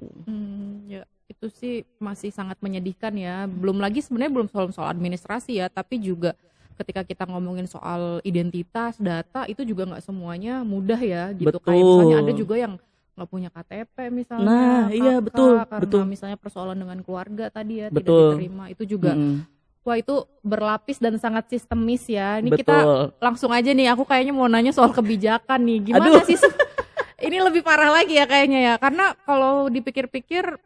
Ya itu sih masih sangat menyedihkan ya. Belum lagi sebenarnya belum soal administrasi ya, tapi juga ketika kita ngomongin soal identitas, data itu juga nggak semuanya mudah ya gitu. Kayak misalnya ada juga yang nggak punya KTP misalnya, Nah, iya betul, karena misalnya persoalan dengan keluarga tadi ya tidak betul. diterima, itu juga wah itu berlapis dan sangat sistemis ya. Ini Betul. kita langsung aja nih, aku kayaknya mau nanya soal kebijakan nih, gimana sih ini lebih parah lagi ya kayaknya ya, karena kalau dipikir-pikir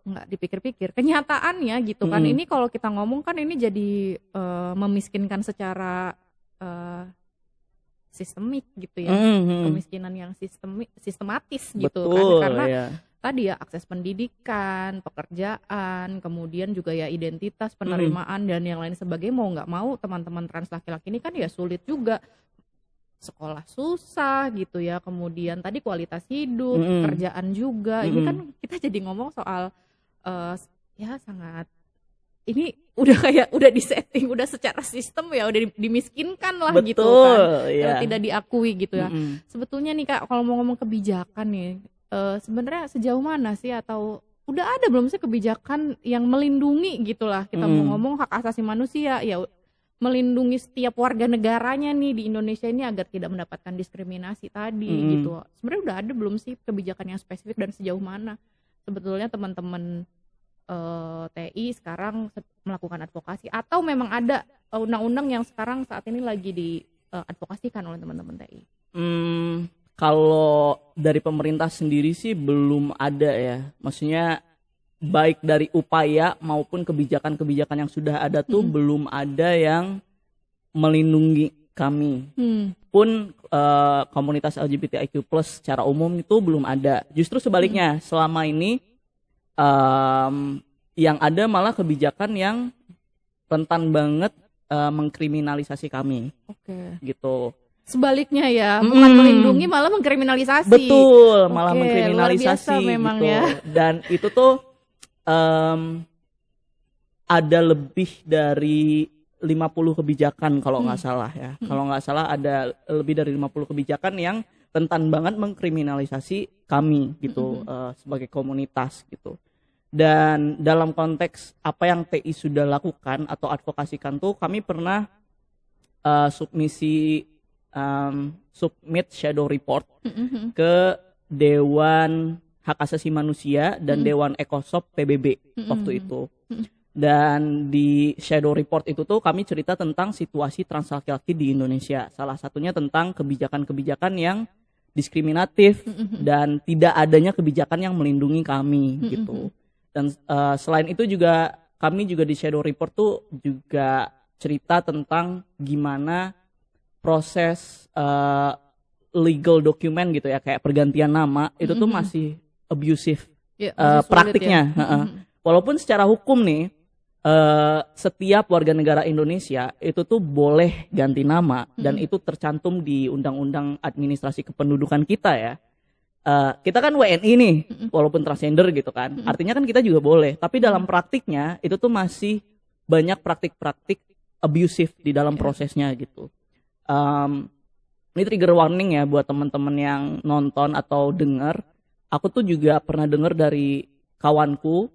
nggak dipikir-pikir kenyataannya gitu kan, ini kalau kita ngomong kan ini jadi memiskinkan secara sistemik gitu ya, kemiskinan yang sistematis gitu. Betul, kan, karena ya. tadi ya akses pendidikan, pekerjaan, kemudian juga ya identitas, penerimaan dan yang lain sebagainya. Mau nggak mau teman-teman trans laki-laki ini kan ya sulit juga, sekolah susah gitu ya, kemudian tadi kualitas hidup, kerjaan juga. Ini kan kita jadi ngomong soal ya sangat, ini udah kayak udah disetting, udah secara sistem ya udah dimiskinkan lah. Betul, gitu kan, ya. tidak diakui gitu ya. Sebetulnya nih Kak, kalau mau ngomong kebijakan nih, sebenarnya sejauh mana sih, atau udah ada belum sih kebijakan yang melindungi gitulah, kita mau ngomong hak asasi manusia ya, melindungi setiap warga negaranya nih di Indonesia ini agar tidak mendapatkan diskriminasi tadi gitu. Sebenarnya udah ada belum sih kebijakan yang spesifik, dan sejauh mana sebetulnya teman-teman TI sekarang melakukan advokasi, atau memang ada undang-undang yang sekarang saat ini lagi diadvokasikan oleh teman-teman TI? Kalau dari pemerintah sendiri sih belum ada ya. Maksudnya baik dari upaya maupun kebijakan-kebijakan yang sudah ada tuh belum ada yang melindungi kami. Pun komunitas LGBTIQ+ secara umum itu belum ada. Justru sebaliknya, selama ini yang ada malah kebijakan yang rentan banget mengkriminalisasi kami. Gitu. Sebaliknya ya, bukan melindungi malah mengkriminalisasi. Betul, malah mengkriminalisasi luar biasa memang gitu. ya. Dan itu tuh ada lebih dari 50 kebijakan kalau nggak salah ya. Kalau nggak salah ada lebih dari 50 kebijakan yang rentan banget mengkriminalisasi kami gitu, sebagai komunitas gitu. Dan dalam konteks apa yang TI sudah lakukan atau advokasikan tuh, kami pernah submit shadow report ke Dewan Hak Asasi Manusia dan Dewan Ekosop PBB waktu itu. Dan di shadow report itu tuh kami cerita tentang situasi trans laki-laki di Indonesia. Salah satunya tentang kebijakan-kebijakan yang diskriminatif dan tidak adanya kebijakan yang melindungi kami gitu. Dan selain itu juga kami juga di shadow report tuh juga cerita tentang gimana proses legal document gitu ya, kayak pergantian nama itu tuh masih abusive praktiknya. Walaupun secara hukum nih setiap warga negara Indonesia itu tuh boleh ganti nama dan itu tercantum di Undang-Undang Administrasi Kependudukan kita ya. Kita kan WNI nih, walaupun transgender gitu kan, artinya kan kita juga boleh. Tapi dalam praktiknya itu tuh masih banyak praktik-praktik abusive di dalam prosesnya gitu. Ini trigger warning ya buat teman-teman yang nonton atau dengar. Aku tuh juga pernah dengar dari kawanku,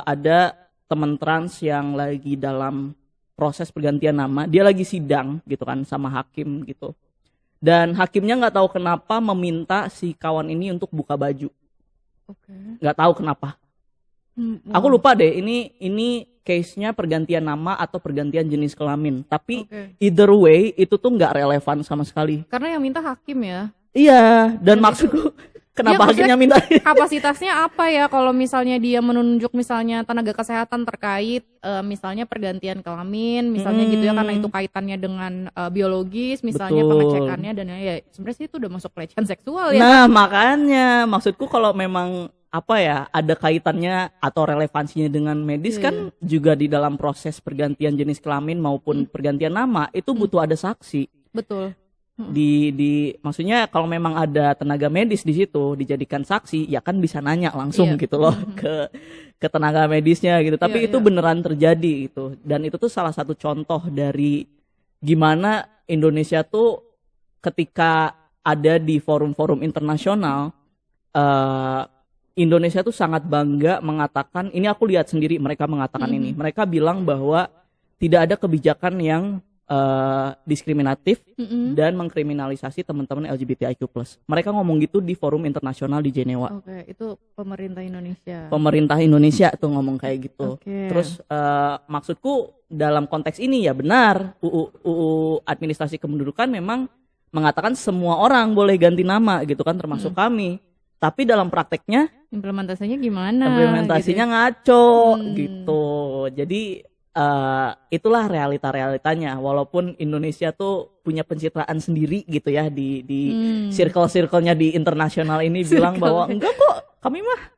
ada teman trans yang lagi dalam proses pergantian nama, dia lagi sidang gitu kan sama hakim gitu. Dan hakimnya nggak tahu kenapa meminta si kawan ini untuk buka baju. Nggak tahu kenapa. Aku lupa deh, ini case-nya pergantian nama atau pergantian jenis kelamin. Tapi either way itu tuh nggak relevan sama sekali. Karena yang minta hakim ya. Iya, dan maksudku kenapa hakimnya minta? Kapasitasnya apa ya kalau misalnya dia menunjuk misalnya tenaga kesehatan terkait misalnya pergantian kelamin misalnya gitu ya, karena itu kaitannya dengan biologis misalnya. Betul. Pengecekannya dan ya sebenarnya sih itu udah masuk pelecehan seksual ya. Nah makanya maksudku kalau memang apa ya ada kaitannya atau relevansinya dengan medis kan juga di dalam proses pergantian jenis kelamin maupun pergantian nama itu butuh ada saksi. Betul. Maksudnya kalau memang ada tenaga medis di situ dijadikan saksi ya kan bisa nanya langsung gitu loh ke tenaga medisnya gitu. Tapi itu beneran terjadi gitu. Dan itu tuh salah satu contoh dari gimana Indonesia tuh ketika ada di forum-forum internasional, Indonesia tuh sangat bangga mengatakan, ini aku lihat sendiri mereka mengatakan ini. Mereka bilang bahwa tidak ada kebijakan yang diskriminatif dan mengkriminalisasi teman-teman LGBTIQ+. Mereka ngomong gitu di forum internasional di Jenewa. Oke, itu pemerintah Indonesia. Pemerintah Indonesia tuh ngomong kayak gitu. Oke. Terus maksudku dalam konteks ini ya benar, UU Administrasi Kependudukan memang mengatakan semua orang boleh ganti nama gitu kan, termasuk kami. Tapi dalam prakteknya Implementasinya gimana? implementasinya gitu. ngaco gitu. Jadi itulah realita-realitanya. Walaupun Indonesia tuh punya pencitraan sendiri gitu ya di circle-circle-nya di internasional ini bilang bahwa enggak kok, kami mah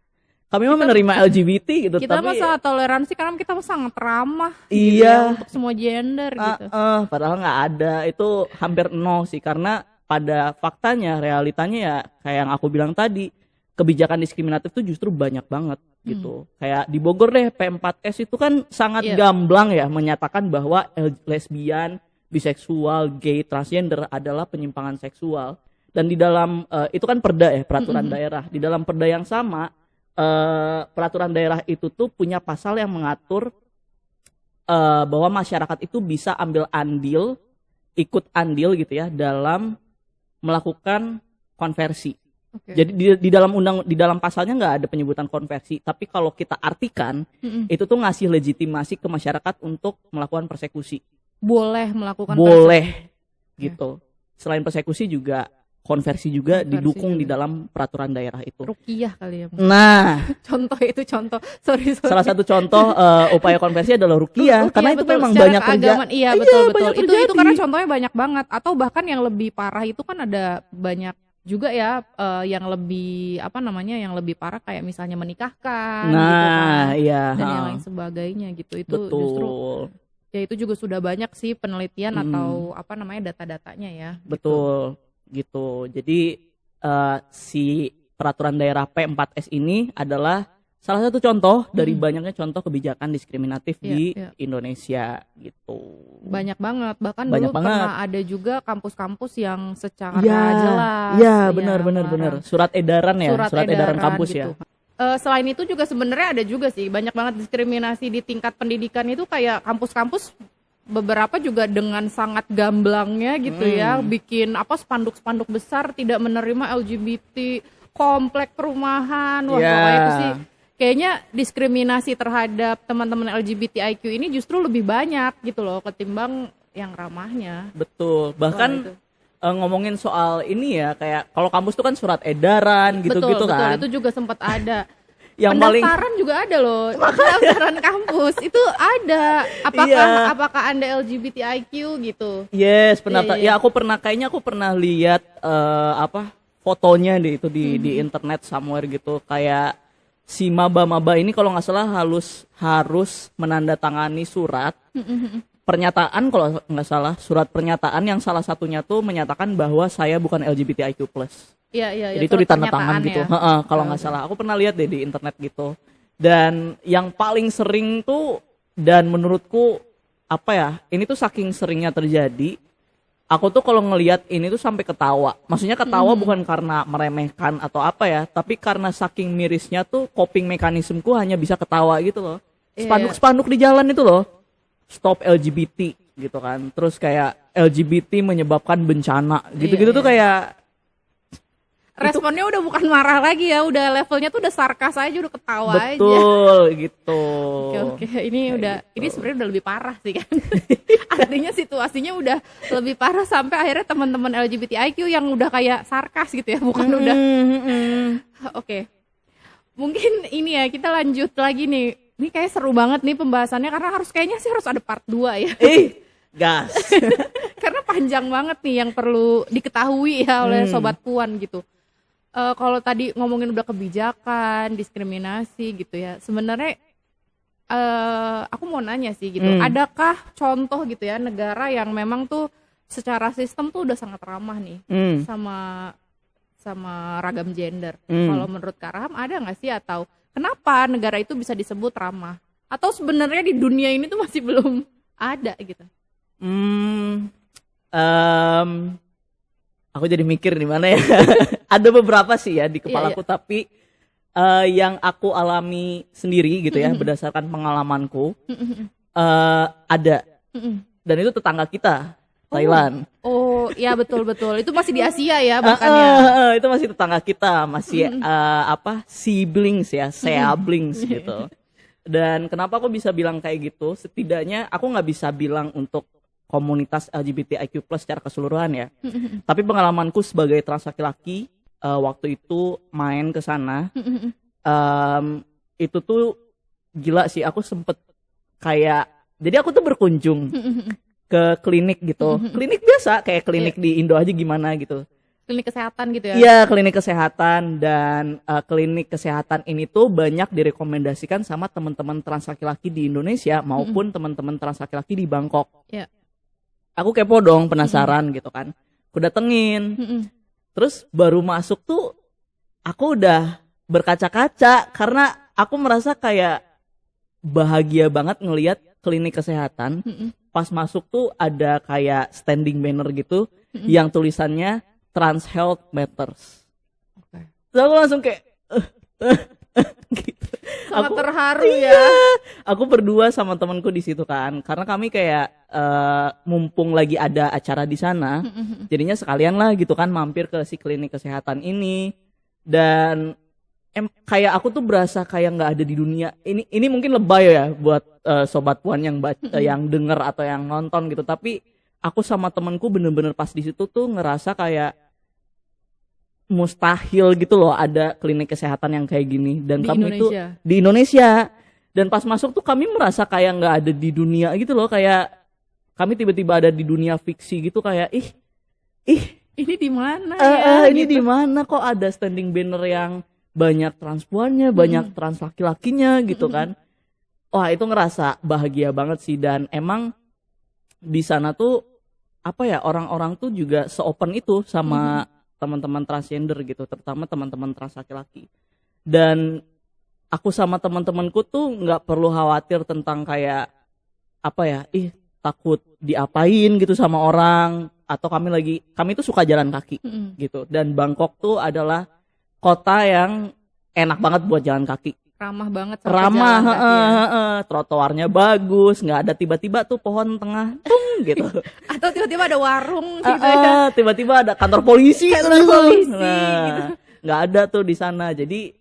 menerima LGBT gitu. Kita tapi masalah toleransi karena kita sangat ramah gitu iya, ya, untuk semua gender gitu. padahal nggak ada, itu hampir nol sih, karena pada faktanya realitanya ya kayak yang aku bilang tadi, kebijakan diskriminatif itu justru banyak banget gitu. Kayak di Bogor deh, P4S itu kan sangat gamblang ya menyatakan bahwa lesbian, biseksual, gay, transgender adalah penyimpangan seksual. Dan di dalam itu kan perda ya, peraturan daerah. Di dalam perda yang sama, peraturan daerah itu tuh punya pasal yang mengatur bahwa masyarakat itu bisa ambil andil, ikut andil gitu ya dalam melakukan konversi. Okay. Jadi di dalam pasalnya nggak ada penyebutan konversi, tapi kalau kita artikan itu tuh ngasih legitimasi ke masyarakat untuk melakukan persekusi. Boleh melakukan Boleh gitu. Selain persekusi juga konversi juga didukung di dalam peraturan daerah itu. Ruqyah kali ya. Nah, contoh. Sorry. salah satu contoh upaya konversi adalah ruqyah, karena itu betul. memang Secara banyak keagamaan, terjadi. iya betul. Banyak Itu karena contohnya banyak banget, atau bahkan yang lebih parah itu kan ada banyak juga ya yang lebih yang lebih parah kayak misalnya menikahkan gitu kan. Iya, dan yang lain sebagainya gitu. Itu betul. justru ya itu juga sudah banyak sih penelitian atau data-datanya ya. Betul gitu. Jadi si peraturan daerah P4S ini adalah salah satu contoh dari banyaknya contoh kebijakan diskriminatif di Indonesia gitu. Banyak banget, bahkan Banyak dulu banget. pernah ada juga kampus-kampus yang secara Ya, jelas. ya benar. Surat edaran ya, surat edaran kampus gitu. ya. Selain itu juga sebenarnya ada juga sih banyak banget diskriminasi di tingkat pendidikan itu, kayak kampus-kampus beberapa juga dengan sangat gamblangnya gitu ya, bikin spanduk-spanduk besar tidak menerima LGBT, komplek perumahan. Wah, pokoknya itu sih kayaknya diskriminasi terhadap teman-teman LGBTIQ ini justru lebih banyak gitu loh ketimbang yang ramahnya. Betul. Bahkan ngomongin soal ini ya, kayak kalau kampus tuh kan surat edaran gitu-gitu kan. Betul, itu juga sempat ada. Yang pendaftaran juga ada loh. Pendaftaran kampus itu ada. Apakah Anda LGBTIQ gitu? Yes, pendaftar. Iya. Ya aku pernah lihat fotonya deh itu di internet somewhere gitu, kayak si maba-maba ini kalau nggak salah harus menandatangani surat pernyataan, kalau nggak salah surat pernyataan yang salah satunya tuh menyatakan bahwa saya bukan LGBTIQ+. Iya. Jadi itu ditandatangan gitu. Kalau nggak salah, aku pernah lihat deh di internet gitu. Dan yang paling sering tuh, dan menurutku ini tuh saking seringnya terjadi, aku tuh kalau ngelihat ini tuh sampai ketawa. Maksudnya ketawa bukan karena meremehkan atau tapi karena saking mirisnya tuh coping mekanismeku hanya bisa ketawa gitu loh. Spanduk-spanduk di jalan itu loh. Stop LGBT gitu kan. Terus kayak LGBT menyebabkan bencana gitu-gitu tuh kayak responnya udah bukan marah lagi ya, udah levelnya tuh udah sarkas aja, udah ketawa aja. Betul gitu. Oke. Ini sebenarnya udah lebih parah sih kan. Artinya situasinya udah lebih parah sampai akhirnya teman-teman LGBTIQ yang udah kayak sarkas gitu ya, bukan udah. Oke. Mungkin ini ya, kita lanjut lagi nih. Ini kayak seru banget nih pembahasannya, karena kayaknya harus ada part 2 ya. Gas. Karena panjang banget nih yang perlu diketahui ya oleh Sobat Puan gitu. Kalau tadi ngomongin udah kebijakan, diskriminasi gitu ya, sebenarnya aku mau nanya sih gitu, adakah contoh gitu ya negara yang memang tuh secara sistem tuh udah sangat ramah nih sama ragam gender? Kalau menurut Kak Raham ada nggak sih, atau kenapa negara itu bisa disebut ramah? Atau sebenarnya di dunia ini tuh masih belum ada gitu? Aku jadi mikir di mana ya. Ada beberapa sih ya di kepalaku, tapi yang aku alami sendiri gitu ya, berdasarkan pengalamanku, ada. Dan itu tetangga kita, Thailand. Oh, ya betul. Itu masih di Asia ya bahkan ya. Itu masih tetangga kita, masih siblings ya, siblings gitu. Dan kenapa aku bisa bilang kayak gitu? Setidaknya aku nggak bisa bilang untuk komunitas LGBTIQ+ secara keseluruhan ya. Tapi pengalamanku sebagai trans laki-laki waktu itu main ke sana, itu tuh gila sih. Aku sempet kayak, jadi aku tuh berkunjung ke klinik gitu, klinik biasa kayak klinik di Indo aja gimana gitu. Klinik kesehatan gitu ya? Iya, klinik kesehatan. Dan klinik kesehatan ini tuh banyak direkomendasikan sama teman-teman trans laki-laki di Indonesia maupun teman-teman trans laki-laki di Bangkok. Iya. Aku kepo dong, penasaran gitu kan. Aku datengin. Terus baru masuk tuh aku udah berkaca-kaca karena aku merasa kayak bahagia banget ngelihat klinik kesehatan. Pas masuk tuh ada kayak standing banner gitu yang tulisannya Trans Health Matters. Terus aku langsung kayak gitu. Sangat Aku terharu ya. Aku berdua sama temanku di situ kan, karena kami kayak mumpung lagi ada acara di sana, jadinya sekalian lah gitu kan mampir ke si klinik kesehatan ini. Dan kayak aku tuh berasa kayak nggak ada di dunia ini. Ini mungkin lebay ya buat sobat puan yang yang denger atau yang nonton gitu. Tapi aku sama temanku bener-bener pas di situ tuh ngerasa kayak mustahil gitu loh ada klinik kesehatan yang kayak gini. Dan Di kami Indonesia? itu di Indonesia. Dan pas masuk tuh kami merasa kayak nggak ada di dunia gitu loh. Kayak kami tiba-tiba ada di dunia fiksi gitu, kayak ih Ini di mana ya? ini gitu. di mana kok ada standing banner yang banyak transpuannya, banyak trans laki-lakinya gitu kan. Wah, itu ngerasa bahagia banget sih. Dan emang di sana tuh apa ya, orang-orang tuh juga se-open itu sama teman-teman transgender gitu, terutama teman-teman trans laki-laki. Dan aku sama teman-temanku tuh nggak perlu khawatir tentang kayak apa ya, takut diapain gitu sama orang, atau kami tuh suka jalan kaki gitu. Dan Bangkok tuh adalah kota yang enak banget buat jalan kaki. Ramah banget sama Ramah, pejalan kaki ya. trotoarnya bagus, nggak ada tiba-tiba tuh pohon tengah gitu. Atau tiba-tiba ada warung gitu ya. Tiba-tiba ada kantor polisi, Kantor polisi, Nah, gitu. nggak ada tuh di sana. Jadi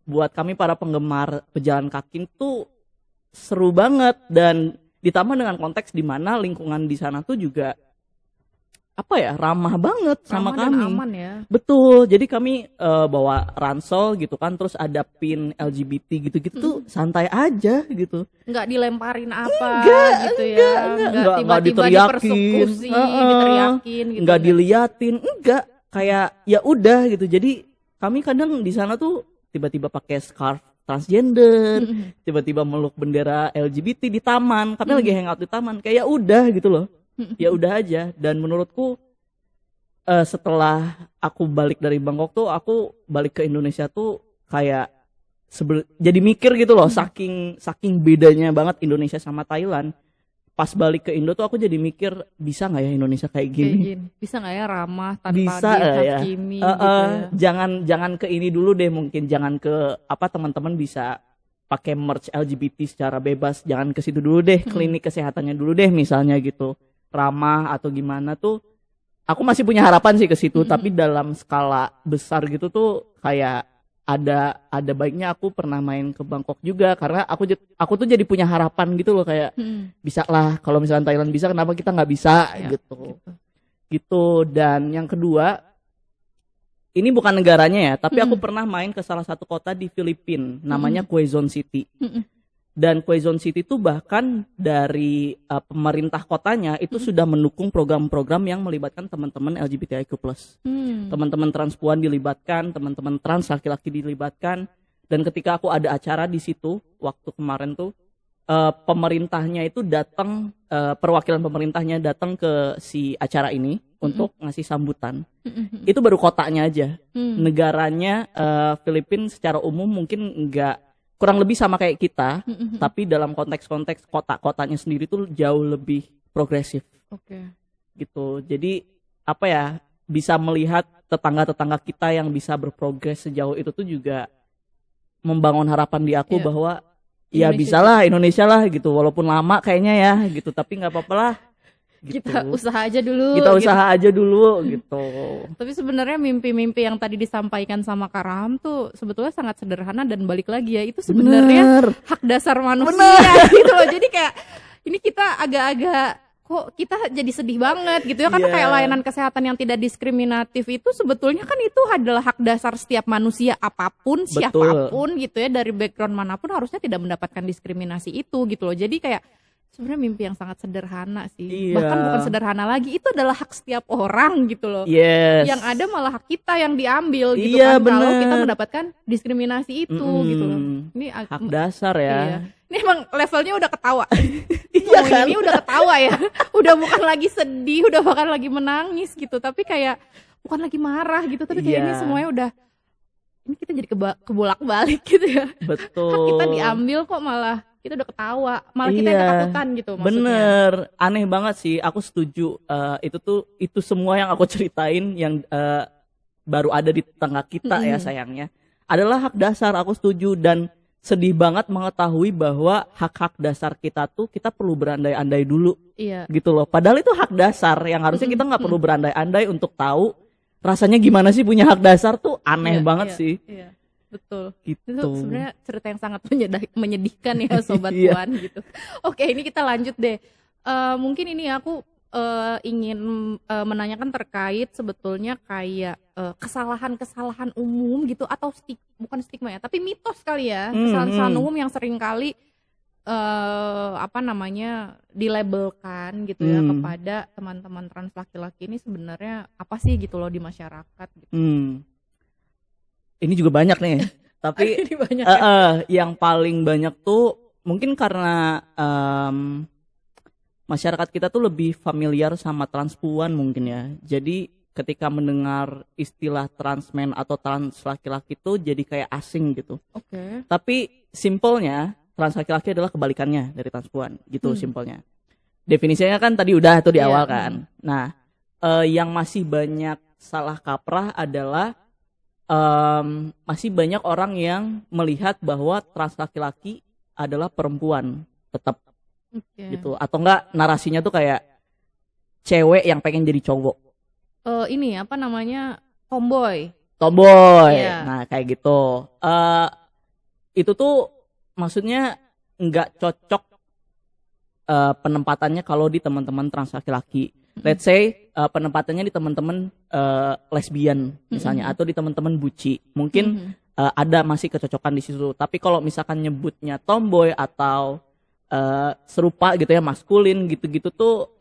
buat kami para penggemar pejalan kaki tuh seru banget. Dan ditambah dengan konteks di mana lingkungan di sana tuh juga apa ya, ramah banget sama Ramah dan kami. aman ya. Betul. Jadi kami bawa ransel gitu kan, terus ada pin LGBT gitu-gitu tuh santai aja gitu. Nggak dilemparin apa Enggak, gitu ya. Nggak tiba-tiba diteriakin, dipersekusi, diteriakin gitu. nggak diliatin, enggak, kayak ya udah gitu. Jadi kami kadang di sana tuh tiba-tiba pakai scarf transgender, tiba-tiba meluk bendera LGBT di taman. Kami lagi hangout di taman, kayak ya udah gitu loh. Ya udah aja. Dan menurutku setelah aku balik dari Bangkok tuh, aku balik ke Indonesia tuh kayak jadi mikir gitu loh, saking bedanya banget Indonesia sama Thailand. Pas balik ke Indo tuh aku jadi mikir, bisa nggak ya Indonesia kayak gini? Bisa nggak ya ramah tanpa Bisa ya. dihakimi gitu ya. Jangan ke ini dulu deh, mungkin jangan ke apa, teman-teman bisa pakai merch LGBT secara bebas, jangan ke situ dulu deh, klinik kesehatannya dulu deh misalnya gitu, ramah atau gimana tuh. Aku masih punya harapan sih ke situ, tapi dalam skala besar gitu tuh kayak ada baiknya aku pernah main ke Bangkok juga, karena aku tuh jadi punya harapan gitu loh, kayak bisa lah, kalau misalnya Thailand bisa, kenapa kita nggak bisa Ya, gitu. Dan yang kedua, ini bukan negaranya ya, tapi aku pernah main ke salah satu kota di Filipina, namanya Quezon City. Dan Quezon City itu bahkan dari pemerintah kotanya itu sudah mendukung program-program yang melibatkan teman-teman LGBTIQ+. Teman-teman transpuan dilibatkan, teman-teman trans laki-laki dilibatkan. Dan ketika aku ada acara di situ waktu kemarin tuh, pemerintahnya itu datang, perwakilan pemerintahnya datang ke si acara ini untuk ngasih sambutan. Itu baru kotanya aja. Negaranya Filipina secara umum mungkin kurang lebih sama kayak kita, tapi dalam konteks-konteks kota-kotanya sendiri tuh jauh lebih progresif. Oke. Gitu. Jadi apa ya, bisa melihat tetangga-tetangga kita yang bisa berprogres sejauh itu tuh juga membangun harapan di aku bahwa ya bisalah Indonesia lah gitu, walaupun lama kayaknya ya gitu, tapi nggak apa-apa lah gitu. Kita usaha aja dulu. Kita usaha aja dulu gitu. Tapi sebenarnya mimpi-mimpi yang tadi disampaikan sama Kak Raham tuh sebetulnya sangat sederhana, dan balik lagi ya, itu sebenarnya hak dasar manusia gitu loh. Jadi kayak ini kita agak-agak kok kita jadi sedih banget gitu ya, kan kayak layanan kesehatan yang tidak diskriminatif itu sebetulnya kan itu adalah hak dasar setiap manusia apapun, siapapun gitu ya, dari background manapun harusnya tidak mendapatkan diskriminasi itu gitu loh. Jadi kayak sebenarnya mimpi yang sangat sederhana sih. Bahkan bukan sederhana lagi, itu adalah hak setiap orang gitu loh. Yang ada malah hak kita yang diambil gitu kan, kalau kita mendapatkan diskriminasi itu gitu loh. Ini hak dasar ya. Ini emang levelnya udah ketawa. Kan? Ini udah ketawa ya. Udah bukan lagi sedih, udah bukan lagi menangis gitu, tapi kayak bukan lagi marah gitu, tapi kayak ini semuanya udah, ini kita jadi kebolak-balik gitu ya. Betul. Hak kita diambil kok malah kita udah ketawa, malah kita yang ketakutan gitu maksudnya. Bener, aneh banget sih. Aku setuju. Itu semua yang aku ceritain yang baru ada di tetangga kita ya sayangnya adalah hak dasar. Aku setuju, dan sedih banget mengetahui bahwa hak-hak dasar kita tuh kita perlu berandai-andai dulu, gitu loh. Padahal itu hak dasar yang harusnya kita nggak perlu berandai-andai untuk tahu rasanya gimana sih punya hak dasar tuh. Aneh banget sih. Betul. Gitu. Itu sebenarnya cerita yang sangat menyedihkan ya Sobat Puan gitu. Oke, ini kita lanjut deh. Mungkin ini aku ingin menanyakan terkait sebetulnya kayak kesalahan-kesalahan umum gitu, atau bukan stigma ya, tapi mitos kali ya, kesalahan-kesalahan umum yang sering kali dilabelkan gitu ya kepada teman-teman trans laki-laki ini sebenarnya apa sih gitu loh di masyarakat gitu. Ini juga banyak nih, tapi banyak yang paling banyak tuh mungkin karena masyarakat kita tuh lebih familiar sama transpuan mungkin ya. Jadi ketika mendengar istilah transmen atau trans laki-laki tuh jadi kayak asing gitu. Tapi simpelnya trans laki-laki adalah kebalikannya dari transpuan gitu, simpelnya. Definisinya kan tadi udah tuh di awal kan. Nah, yang masih banyak salah kaprah adalah masih banyak orang yang melihat bahwa trans laki-laki adalah perempuan tetap gitu, atau enggak narasinya tuh kayak cewek yang pengen jadi cowok. Ini apa namanya, tomboy. Nah kayak gitu. Itu tuh maksudnya nggak cocok penempatannya kalau di teman-teman trans laki-laki. Let's say penempatannya di teman-teman lesbian misalnya, atau di teman-teman buci, mungkin ada masih kecocokan di situ. Tapi kalau misalkan nyebutnya tomboy atau serupa gitu ya, maskulin gitu-gitu tuh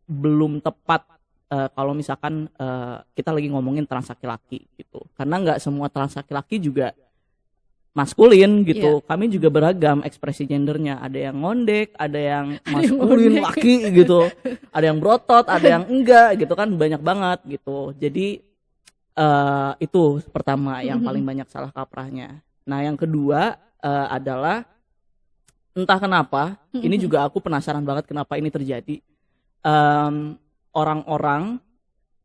belum tepat kalau misalkan kita lagi ngomongin trans laki-laki gitu. Karena nggak semua trans laki-laki juga maskulin gitu. Kami juga beragam ekspresi gendernya. Ada yang ngondek, ada yang maskulin laki gitu, ada yang berotot, ada yang enggak gitu kan, banyak banget gitu. Jadi itu pertama yang paling banyak salah kaprahnya. Nah yang kedua adalah entah kenapa, ini juga aku penasaran banget kenapa ini terjadi. Orang-orang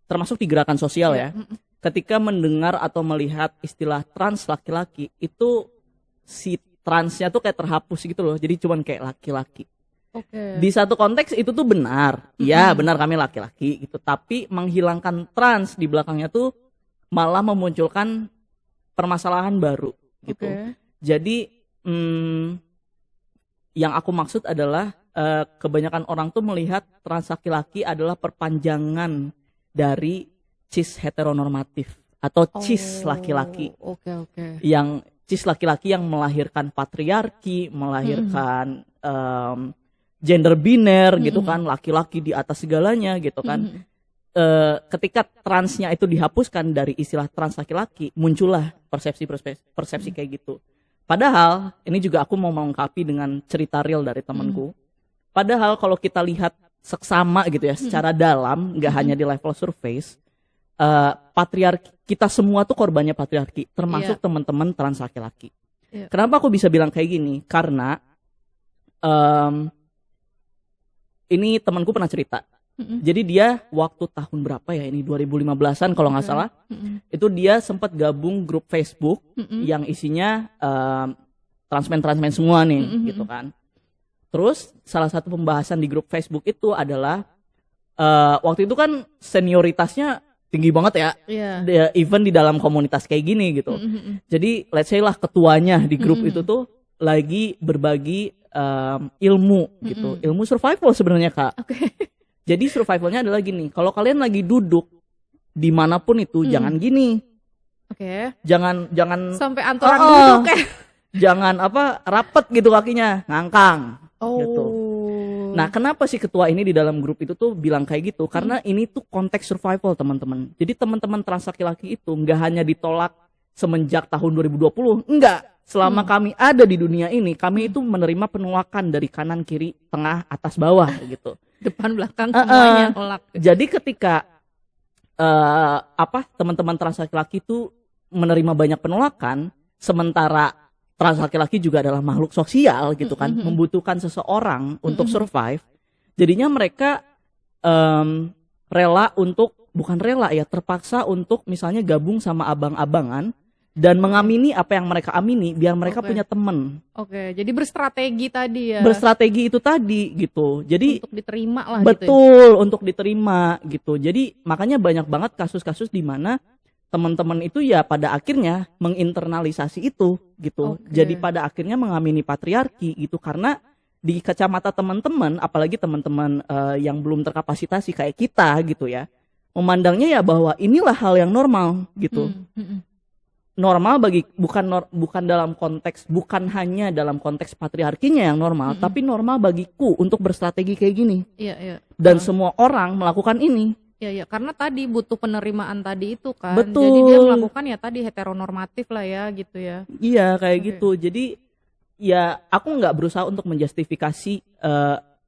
termasuk di gerakan sosial ya, ketika mendengar atau melihat istilah trans laki-laki, itu si transnya tuh kayak terhapus gitu loh. Jadi cuman kayak laki-laki. Di satu konteks itu tuh benar. Ya benar, kami laki-laki gitu. Tapi menghilangkan trans di belakangnya tuh malah memunculkan permasalahan baru gitu. Jadi yang aku maksud adalah kebanyakan orang tuh melihat trans laki-laki adalah perpanjangan dari cis heteronormatif atau cis laki-laki. Yang cis laki-laki yang melahirkan patriarki, melahirkan gender biner gitu kan, laki-laki di atas segalanya gitu kan. Ketika transnya itu dihapuskan dari istilah trans laki-laki, muncullah persepsi kayak gitu. Padahal ini juga aku mau melengkapi dengan cerita real dari temanku. Padahal kalau kita lihat seksama gitu ya, secara dalam, nggak hanya di level surface, patriarki, kita semua tuh korbannya patriarki, termasuk teman-teman trans laki-laki. Kenapa aku bisa bilang kayak gini? Karena ini temanku pernah cerita, Jadi dia waktu tahun berapa ya ini 2015-an kalau nggak salah, itu dia sempat gabung grup Facebook yang isinya transmen semua nih gitu kan. Terus salah satu pembahasan di grup Facebook itu adalah waktu itu kan senioritasnya tinggi banget ya, even di dalam komunitas kayak gini gitu. Jadi let's say lah ketuanya di grup itu tuh lagi berbagi ilmu gitu, ilmu survival sebenarnya Kak. Jadi survivalnya adalah gini, kalau kalian lagi duduk dimanapun itu jangan gini, jangan sampai antoran duduk ya, jangan rapet gitu kakinya, ngangkang gitu. Nah, kenapa sih ketua ini di dalam grup itu tuh bilang kayak gitu? Karena ini tuh konteks survival, teman-teman. Jadi teman-teman trans laki-laki itu nggak hanya ditolak semenjak tahun 2020, enggak. Selama kami ada di dunia ini, kami itu menerima penolakan dari kanan, kiri, tengah, atas, bawah gitu. Depan, belakang semuanya tolak. Jadi ketika teman-teman trans laki-laki itu menerima banyak penolakan, sementara trans laki-laki juga adalah makhluk sosial gitu kan, membutuhkan seseorang untuk survive. Jadinya mereka terpaksa untuk misalnya gabung sama abang-abangan dan mengamini apa yang mereka amini biar mereka punya teman. Jadi berstrategi tadi ya. Berstrategi itu tadi gitu. Jadi untuk diterima lah. Betul, gitu. Untuk diterima gitu. Jadi makanya banyak banget kasus-kasus di mana teman-teman itu ya pada akhirnya menginternalisasi itu gitu. Jadi pada akhirnya mengamini patriarki gitu, karena di kacamata teman-teman, apalagi teman-teman yang belum terkapasitasi kayak kita gitu ya, memandangnya ya bahwa inilah hal yang normal gitu. Normal bukan hanya dalam konteks patriarkinya yang normal, tapi normal bagiku untuk berstrategi kayak gini. Dan semua orang melakukan ini. Ya, karena tadi butuh penerimaan tadi itu kan. Betul. Jadi dia melakukan ya tadi heteronormatif lah ya gitu ya. Iya kayak gitu. Jadi ya aku nggak berusaha untuk menjustifikasi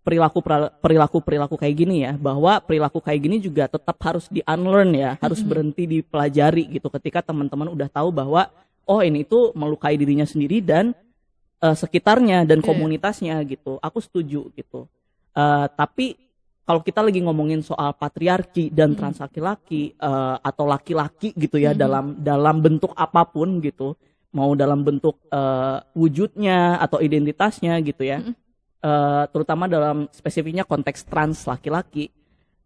perilaku kayak gini ya, bahwa perilaku kayak gini juga tetap harus di unlearn ya, harus berhenti dipelajari gitu ketika teman-teman udah tahu bahwa ini itu melukai dirinya sendiri dan sekitarnya dan komunitasnya gitu. Aku setuju gitu. Tapi kalau kita lagi ngomongin soal patriarki dan trans laki-laki atau laki-laki gitu ya, dalam bentuk apapun gitu, mau dalam bentuk wujudnya atau identitasnya gitu ya, terutama dalam spesifiknya konteks trans laki-laki,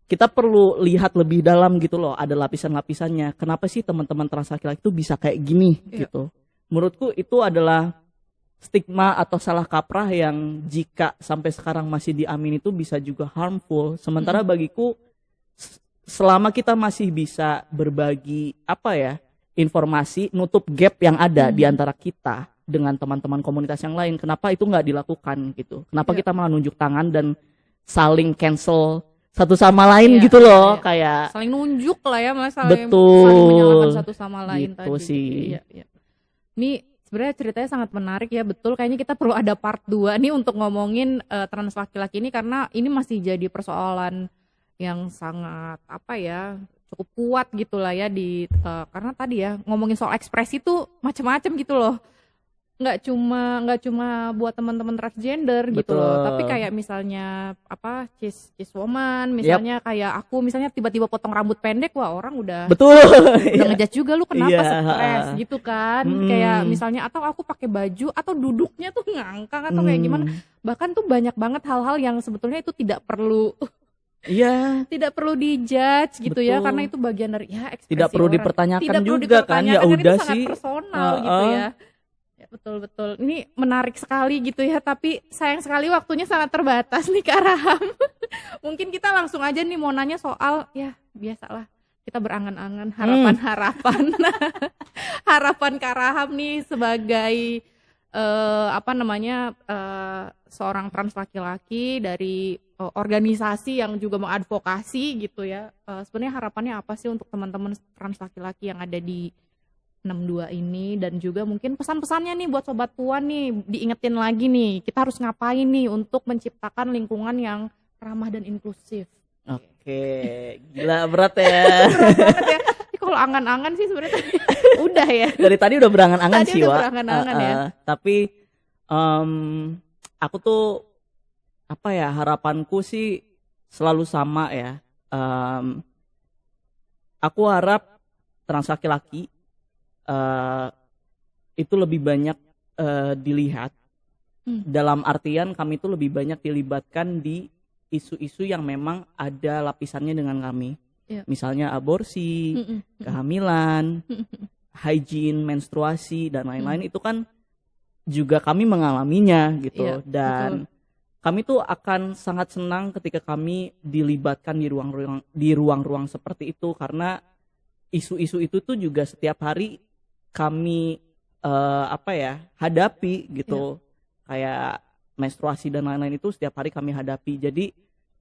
kita perlu lihat lebih dalam gitu loh, ada lapisan-lapisannya. Kenapa sih teman-teman trans laki-laki itu bisa kayak gini gitu? Menurutku itu adalah stigma atau salah kaprah yang jika sampai sekarang masih diamini itu bisa juga harmful. Sementara bagiku selama kita masih bisa berbagi informasi, nutup gap yang ada di antara kita dengan teman-teman komunitas yang lain, kenapa itu nggak dilakukan gitu? Kenapa kita malah nunjuk tangan dan saling cancel satu sama lain gitu loh, kayak saling nunjuk lah ya, malah saling menyalahkan satu sama lain gitu tadi. Sih. Ini sebenarnya ceritanya sangat menarik ya, betul. Kayaknya kita perlu ada part 2 nih untuk ngomongin trans laki-laki ini, karena ini masih jadi persoalan yang sangat cukup kuat gitulah ya karena tadi ya ngomongin soal ekspresi itu macam-macam gitu loh. Nggak cuma buat teman-teman transgender gitu loh, tapi kayak misalnya cis woman misalnya, kayak aku misalnya tiba-tiba potong rambut pendek, wah orang udah ngejudge juga, lu kenapa stres gitu kan. Kayak misalnya atau aku pakai baju atau duduknya tuh ngangkang atau kayak gimana, bahkan tuh banyak banget hal-hal yang sebetulnya itu tidak perlu dijudge gitu. Ya, karena itu bagian dari ekspresi tidak perlu orang. Dipertanyakan juga kan, ya udah sih, sangat personal gitu ya. Betul. Ini menarik sekali gitu ya, tapi sayang sekali waktunya sangat terbatas nih Kak Raham. Mungkin kita langsung aja nih mau nanya soal, ya biasalah kita berangan-angan harapan harapan Kak Raham nih sebagai seorang trans laki-laki dari organisasi yang juga mengadvokasi gitu ya. Sebenarnya harapannya apa sih untuk teman-teman trans laki-laki yang ada di 62 ini, dan juga mungkin pesan-pesannya nih buat Sobat Puan nih, diingetin lagi nih, kita harus ngapain nih untuk menciptakan lingkungan yang ramah dan inklusif. Oke, gila berat ya. Berat banget ya. Kalau angan-angan sih sebenarnya udah ya. Dari tadi udah berangan-angan sih, Wak. Ya. Tapi aku tuh harapanku sih selalu sama ya. Aku harap trans laki-laki itu lebih banyak dilihat. Dalam artian kami itu lebih banyak dilibatkan di isu-isu yang memang ada lapisannya dengan kami. Misalnya aborsi, kehamilan, hygiene, menstruasi dan lain-lain itu kan juga kami mengalaminya gitu. Dan betul. Kami tuh akan sangat senang ketika kami dilibatkan di ruang-ruang seperti itu, karena isu-isu itu tuh juga setiap hari kami hadapi gitu. Kayak menstruasi dan lain-lain itu setiap hari kami hadapi. Jadi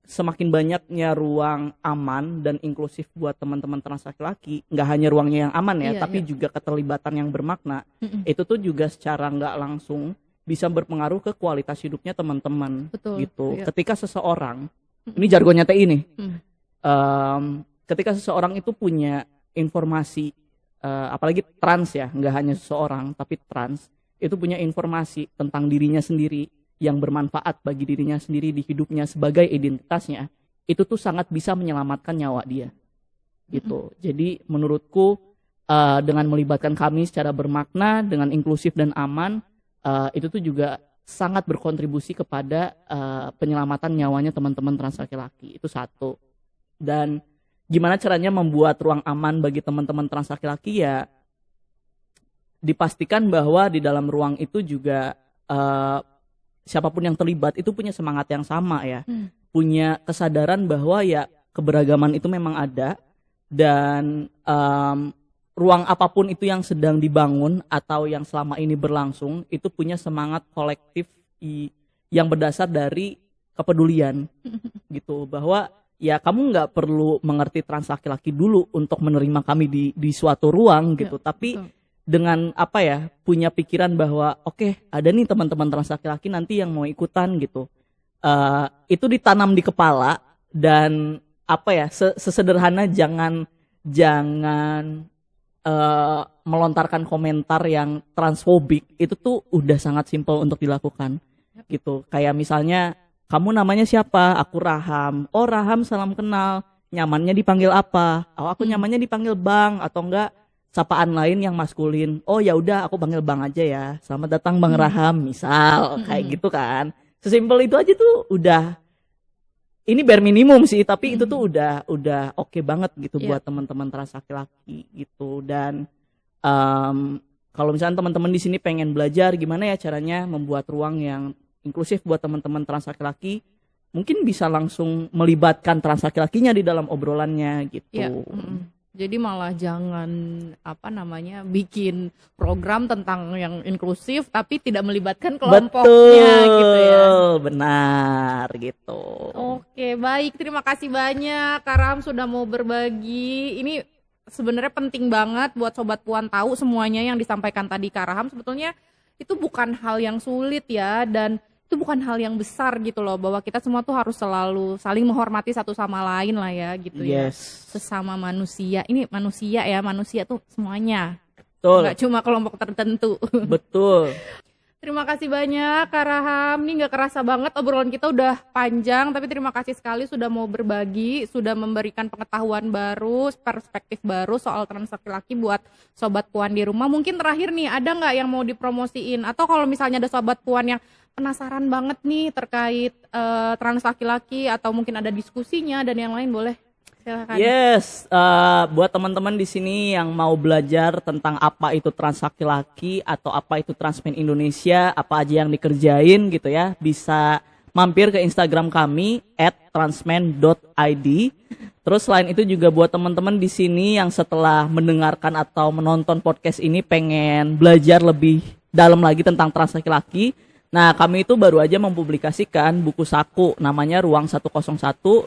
semakin banyaknya ruang aman dan inklusif buat teman-teman trans laki-laki, nggak hanya ruangnya yang aman ya, tapi juga keterlibatan yang bermakna, itu tuh juga secara nggak langsung bisa berpengaruh ke kualitas hidupnya teman-teman. Gitu. Ketika seseorang, ini jargonnya TI nih, ketika seseorang itu punya informasi, apalagi trans ya, nggak hanya seseorang, tapi trans, itu punya informasi tentang dirinya sendiri, yang bermanfaat bagi dirinya sendiri di hidupnya sebagai identitasnya, itu tuh sangat bisa menyelamatkan nyawa dia gitu. Jadi menurutku dengan melibatkan kami secara bermakna, dengan inklusif dan aman, itu tuh juga sangat berkontribusi kepada penyelamatan nyawanya teman-teman trans laki-laki. Itu satu. Dan gimana caranya membuat ruang aman bagi teman-teman trans laki-laki, ya dipastikan bahwa di dalam ruang itu juga siapapun yang terlibat itu punya semangat yang sama ya, punya kesadaran bahwa ya keberagaman itu memang ada, dan ruang apapun itu yang sedang dibangun atau yang selama ini berlangsung itu punya semangat kolektif yang berdasar dari kepedulian gitu, bahwa ya kamu nggak perlu mengerti trans laki-laki dulu untuk menerima kami di suatu ruang gitu, tapi dengan punya pikiran bahwa oke, ada nih teman-teman trans laki-laki nanti yang mau ikutan gitu, itu ditanam di kepala. Dan sesederhana jangan melontarkan komentar yang transfobik, itu tuh udah sangat simpel untuk dilakukan gitu. Kayak misalnya, kamu namanya siapa? Aku Raham. Oh Raham, salam kenal. Nyamannya dipanggil apa? Oh aku nyamannya dipanggil Bang, atau enggak sapaan lain yang maskulin. Oh ya udah aku panggil Bang aja ya. Selamat datang Bang Raham, misal kayak gitu kan. Sesimpel itu aja tuh udah, ini bare minimum sih, tapi itu tuh udah oke banget gitu buat teman-teman trans laki-laki gitu. Dan kalau misalnya teman-teman di sini pengen belajar gimana ya caranya membuat ruang yang inklusif buat teman-teman trans laki-laki, mungkin bisa langsung melibatkan trans laki-lakinya di dalam obrolannya gitu. Jadi malah jangan bikin program tentang yang inklusif tapi tidak melibatkan kelompoknya. Gitu ya. Benar gitu. Oke, baik, terima kasih banyak Kak Raham sudah mau berbagi. Ini sebenarnya penting banget buat Sobat Puan tahu semuanya yang disampaikan tadi Kak Raham. Sebetulnya itu bukan hal yang sulit ya, dan itu bukan hal yang besar gitu loh, bahwa kita semua tuh harus selalu saling menghormati satu sama lain lah ya gitu ya. Sesama manusia. Ini manusia tuh semuanya. Betul. Nggak cuma kelompok tertentu. Betul. Terima kasih banyak Kak Raham. Ini nggak kerasa banget obrolan kita udah panjang, tapi terima kasih sekali sudah mau berbagi, sudah memberikan pengetahuan baru, perspektif baru soal trans laki-laki buat Sobat Puan di rumah. Mungkin terakhir nih, ada nggak yang mau dipromosiin? Atau kalau misalnya ada Sobat Puan yang penasaran banget nih terkait trans laki-laki, atau mungkin ada diskusinya dan yang lain, boleh silakan. Yes, buat teman-teman di sini yang mau belajar tentang apa itu trans laki-laki atau apa itu Transmen Indonesia, apa aja yang dikerjain gitu ya, bisa mampir ke Instagram kami @transmen.id. Terus selain itu juga buat teman-teman di sini yang setelah mendengarkan atau menonton podcast ini pengen belajar lebih dalam lagi tentang trans laki-laki, nah, kami itu baru aja mempublikasikan buku saku namanya Ruang 101,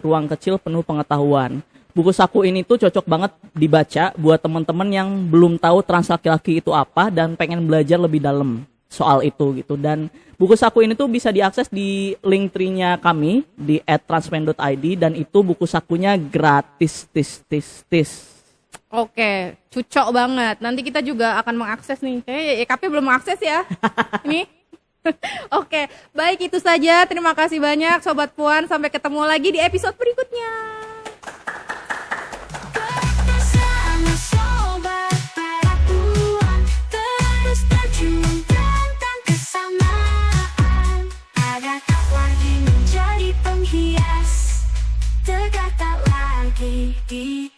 Ruang Kecil Penuh Pengetahuan. Buku saku ini tuh cocok banget dibaca buat teman-teman yang belum tahu trans laki-laki itu apa dan pengen belajar lebih dalam soal itu gitu. Dan buku saku ini tuh bisa diakses di link tree-nya kami di @transmen.id, dan itu buku sakunya gratis. Oke, cocok banget. Nanti kita juga akan mengakses nih. Kayaknya YKP belum mengakses ya. Ini Oke, baik itu saja. Terima kasih banyak Sobat Puan. Sampai ketemu lagi di episode berikutnya. Bersama Sobat Para Puan, terus berjuang tentang kesamaan, agar tak lagi menjadi penghias, tegak tak lagi di